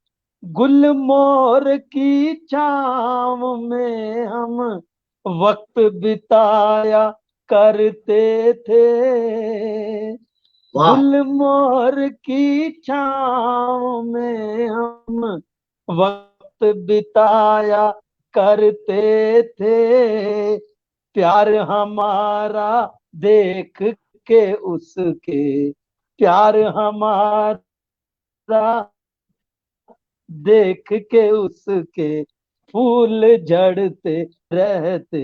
गुल मोहर की छाँव में हम वक्त बिताया करते थे, वाह, गुल मोहर की छाँव में हम वक्त बिताया करते थे, प्यार हमारा देख के उसके, प्यार हमारा देख के उसके फूल झड़ते रहते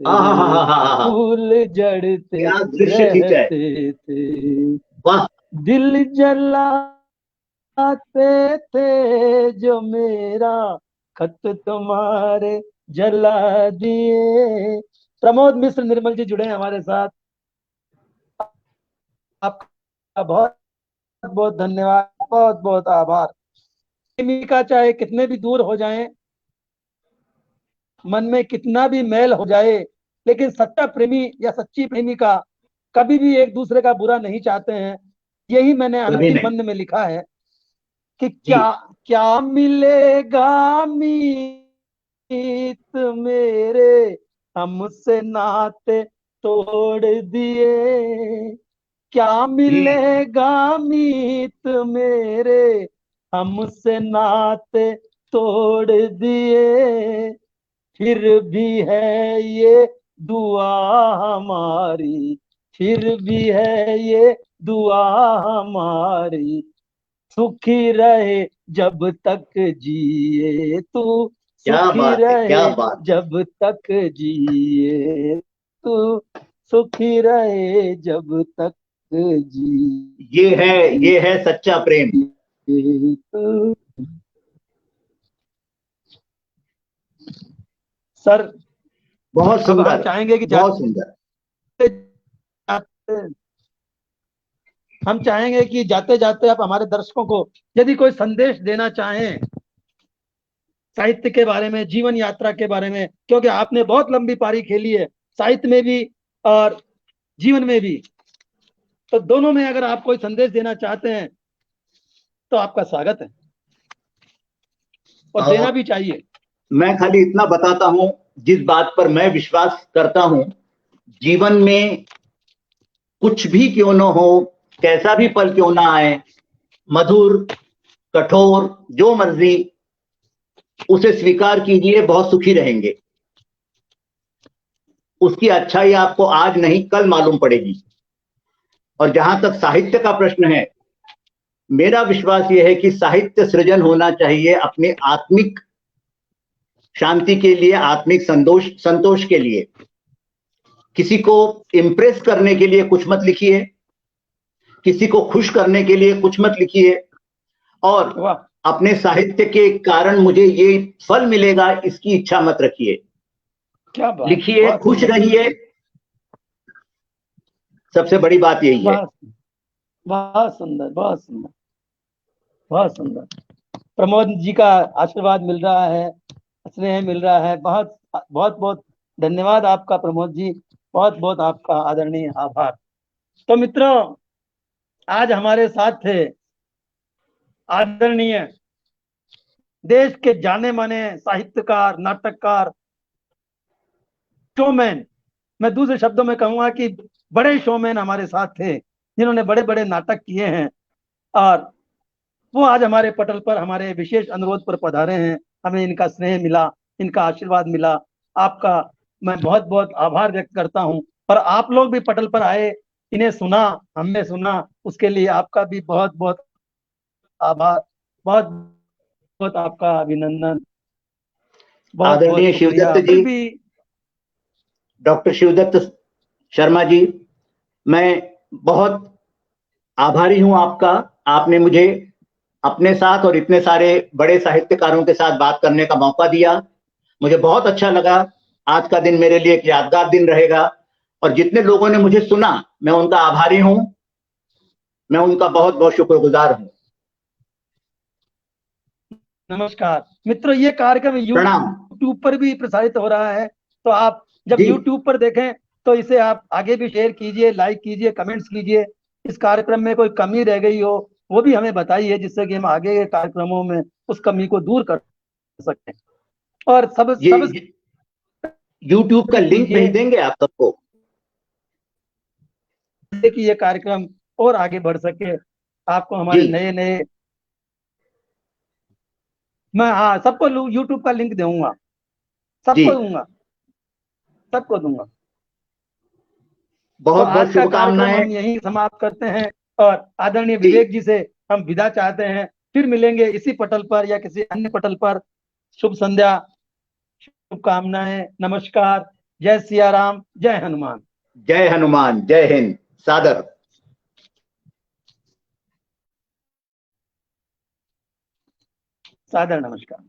हाँ हाँ हाँ थे, हाँ हाँ हाँ, फूल झड़ते क्या दृश्य खींचा है, रहते थे, वाह। दिल जलाते थे जो मेरा खत तुम्हारे जला दिए। प्रमोद मिश्र निर्मल जी जुड़े हैं हमारे साथ, आपका बहुत बहुत धन्यवाद, बहुत बहुत आभार। प्रेमिका चाहे कितने भी दूर हो जाएं, मन में कितना भी मैल हो जाए, लेकिन सच्चा प्रेमी या सच्ची प्रेमिका कभी भी एक दूसरे का बुरा नहीं चाहते हैं। यही मैंने कभी अंतिम नहीं। बंद में लिखा है कि जी, क्या क्या मिलेगा मीत मेरे, हमसे नाते तोड़ दिए, क्या जी, मिलेगा मीत मेरे, हमसे नाते तोड़ दिए, फिर भी है ये दुआ हमारी, फिर भी है ये दुआ हमारी, सुखी रहे जब तक जिए तू, क्या सुखी बात है, क्या रहे बात है। जब तक जिए तू, सुखी रहे जब तक जिए ये है सच्चा प्रेम। तू। सर बहुत अब हम सुंदर, चाहेंगे कि बहुत सुंदर। जाते जाते, हम चाहेंगे कि जाते जाते आप हमारे दर्शकों को यदि कोई संदेश देना चाहें साहित्य के बारे में, जीवन यात्रा के बारे में, क्योंकि आपने बहुत लंबी पारी खेली है साहित्य में भी और जीवन में भी, तो दोनों में अगर आप कोई संदेश देना चाहते हैं तो आपका स्वागत है और देना अ, भी चाहिए। मैं खाली इतना बताता हूं, जिस बात पर मैं विश्वास करता हूं, जीवन में कुछ भी क्यों न हो, कैसा भी पल क्यों ना आए, मधुर, कठोर, जो मर्जी, उसे स्वीकार कीजिए, बहुत सुखी रहेंगे। उसकी अच्छाई आपको आज नहीं कल मालूम पड़ेगी। और जहां तक साहित्य का प्रश्न है, मेरा विश्वास यह है कि साहित्य सृजन होना चाहिए अपने आत्मिक शांति के लिए, आत्मिक संतोष के लिए। किसी को इंप्रेस करने के लिए कुछ मत लिखिए, किसी को खुश करने के लिए कुछ मत लिखिए, और वाह, अपने साहित्य के कारण मुझे ये फल मिलेगा इसकी इच्छा मत रखिए। क्या बात, लिखिए, बहुत खुश सुंदर, रहिए, सबसे बड़ी बात यही है। बहुत बहुत सुंदर, बहुत सुंदर, बहुत सुंदर। प्रमोद जी का आशीर्वाद मिल रहा है, स्नेह मिल रहा है, बहुत बहुत बहुत धन्यवाद आपका प्रमोद जी, बहुत बहुत आपका आदरणीय आभार। तो मित्रों, आज हमारे साथ थे आदरणीय देश के जाने माने साहित्यकार, नाटककार, शोमैन, मैं दूसरे शब्दों में कहूंगा कि बड़े शोमैन हमारे साथ थे जिन्होंने बड़े बड़े नाटक किए हैं, और वो आज हमारे पटल पर हमारे विशेष अनुरोध पर पधारे हैं। हमें इनका स्नेह मिला, इनका आशीर्वाद मिला, आपका मैं बहुत बहुत आभार व्यक्त करता हूं। और आप लोग भी पटल पर आए, इन्हें सुना, हमने सुना, उसके लिए आपका भी बहुत बहुत आभार, बहुत बहुत आपका अभिनंदन, बहुत बहुत आदरणीय शुक्रिया। शिवदत्त फिर जी, भी डॉक्टर शिवदत्त शर्मा जी, मैं बहुत आभारी हूं आपका। आपने मुझे अपने साथ और इतने सारे बड़े साहित्यकारों के साथ बात करने का मौका दिया। मुझे बहुत अच्छा लगा। आज का दिन मेरे लिए एक यादगार दिन रहेगा। और जितने लोगों ने मुझे सुना, मैं उनका आभारी हूं। मैं उनका बहुत बहुत शुक्रगुजार हूं। नमस्कार मित्रों, ये कार्यक्रम प्रणाम। यूट्यूब पर भी प्रसारित हो रहा है, तो आप जब जी यूट्यूब पर देखें तो इसे आप आगे भी शेयर कीजिए, लाइक कीजिए, कमेंट्स कीजिए। इस कार्यक्रम में कोई कमी रह गई हो वो भी हमें बताइए, जिससे कि हम आगे के कार्यक्रमों में उस कमी को दूर कर सकते हैं। और सब ये सब यूट्यूब का भी लिंक कीजिए भेज देंगे आप सबको। कि ये कार्यक्रम और आगे बढ़ सके। आपको जी हमारे नए नए, मैं हाँ सबको यूट्यूब का लिंक दूंगा, जी, सबको दूंगा, सबको दूंगा। तो बहुत बहुत आज का कार्यक्रम शुभकामनाएं। हम यहीं समाप्त करते हैं, और आदरणीय जी, विवेक जी से हम विदा चाहते हैं। फिर मिलेंगे इसी पटल पर या किसी अन्य पटल पर। शुभ संध्या, शुभकामनाएं, नमस्कार, जय सिया राम, जय हनुमान। जय हनुमान, जय हिंद। सादर। सादर नमस्कार।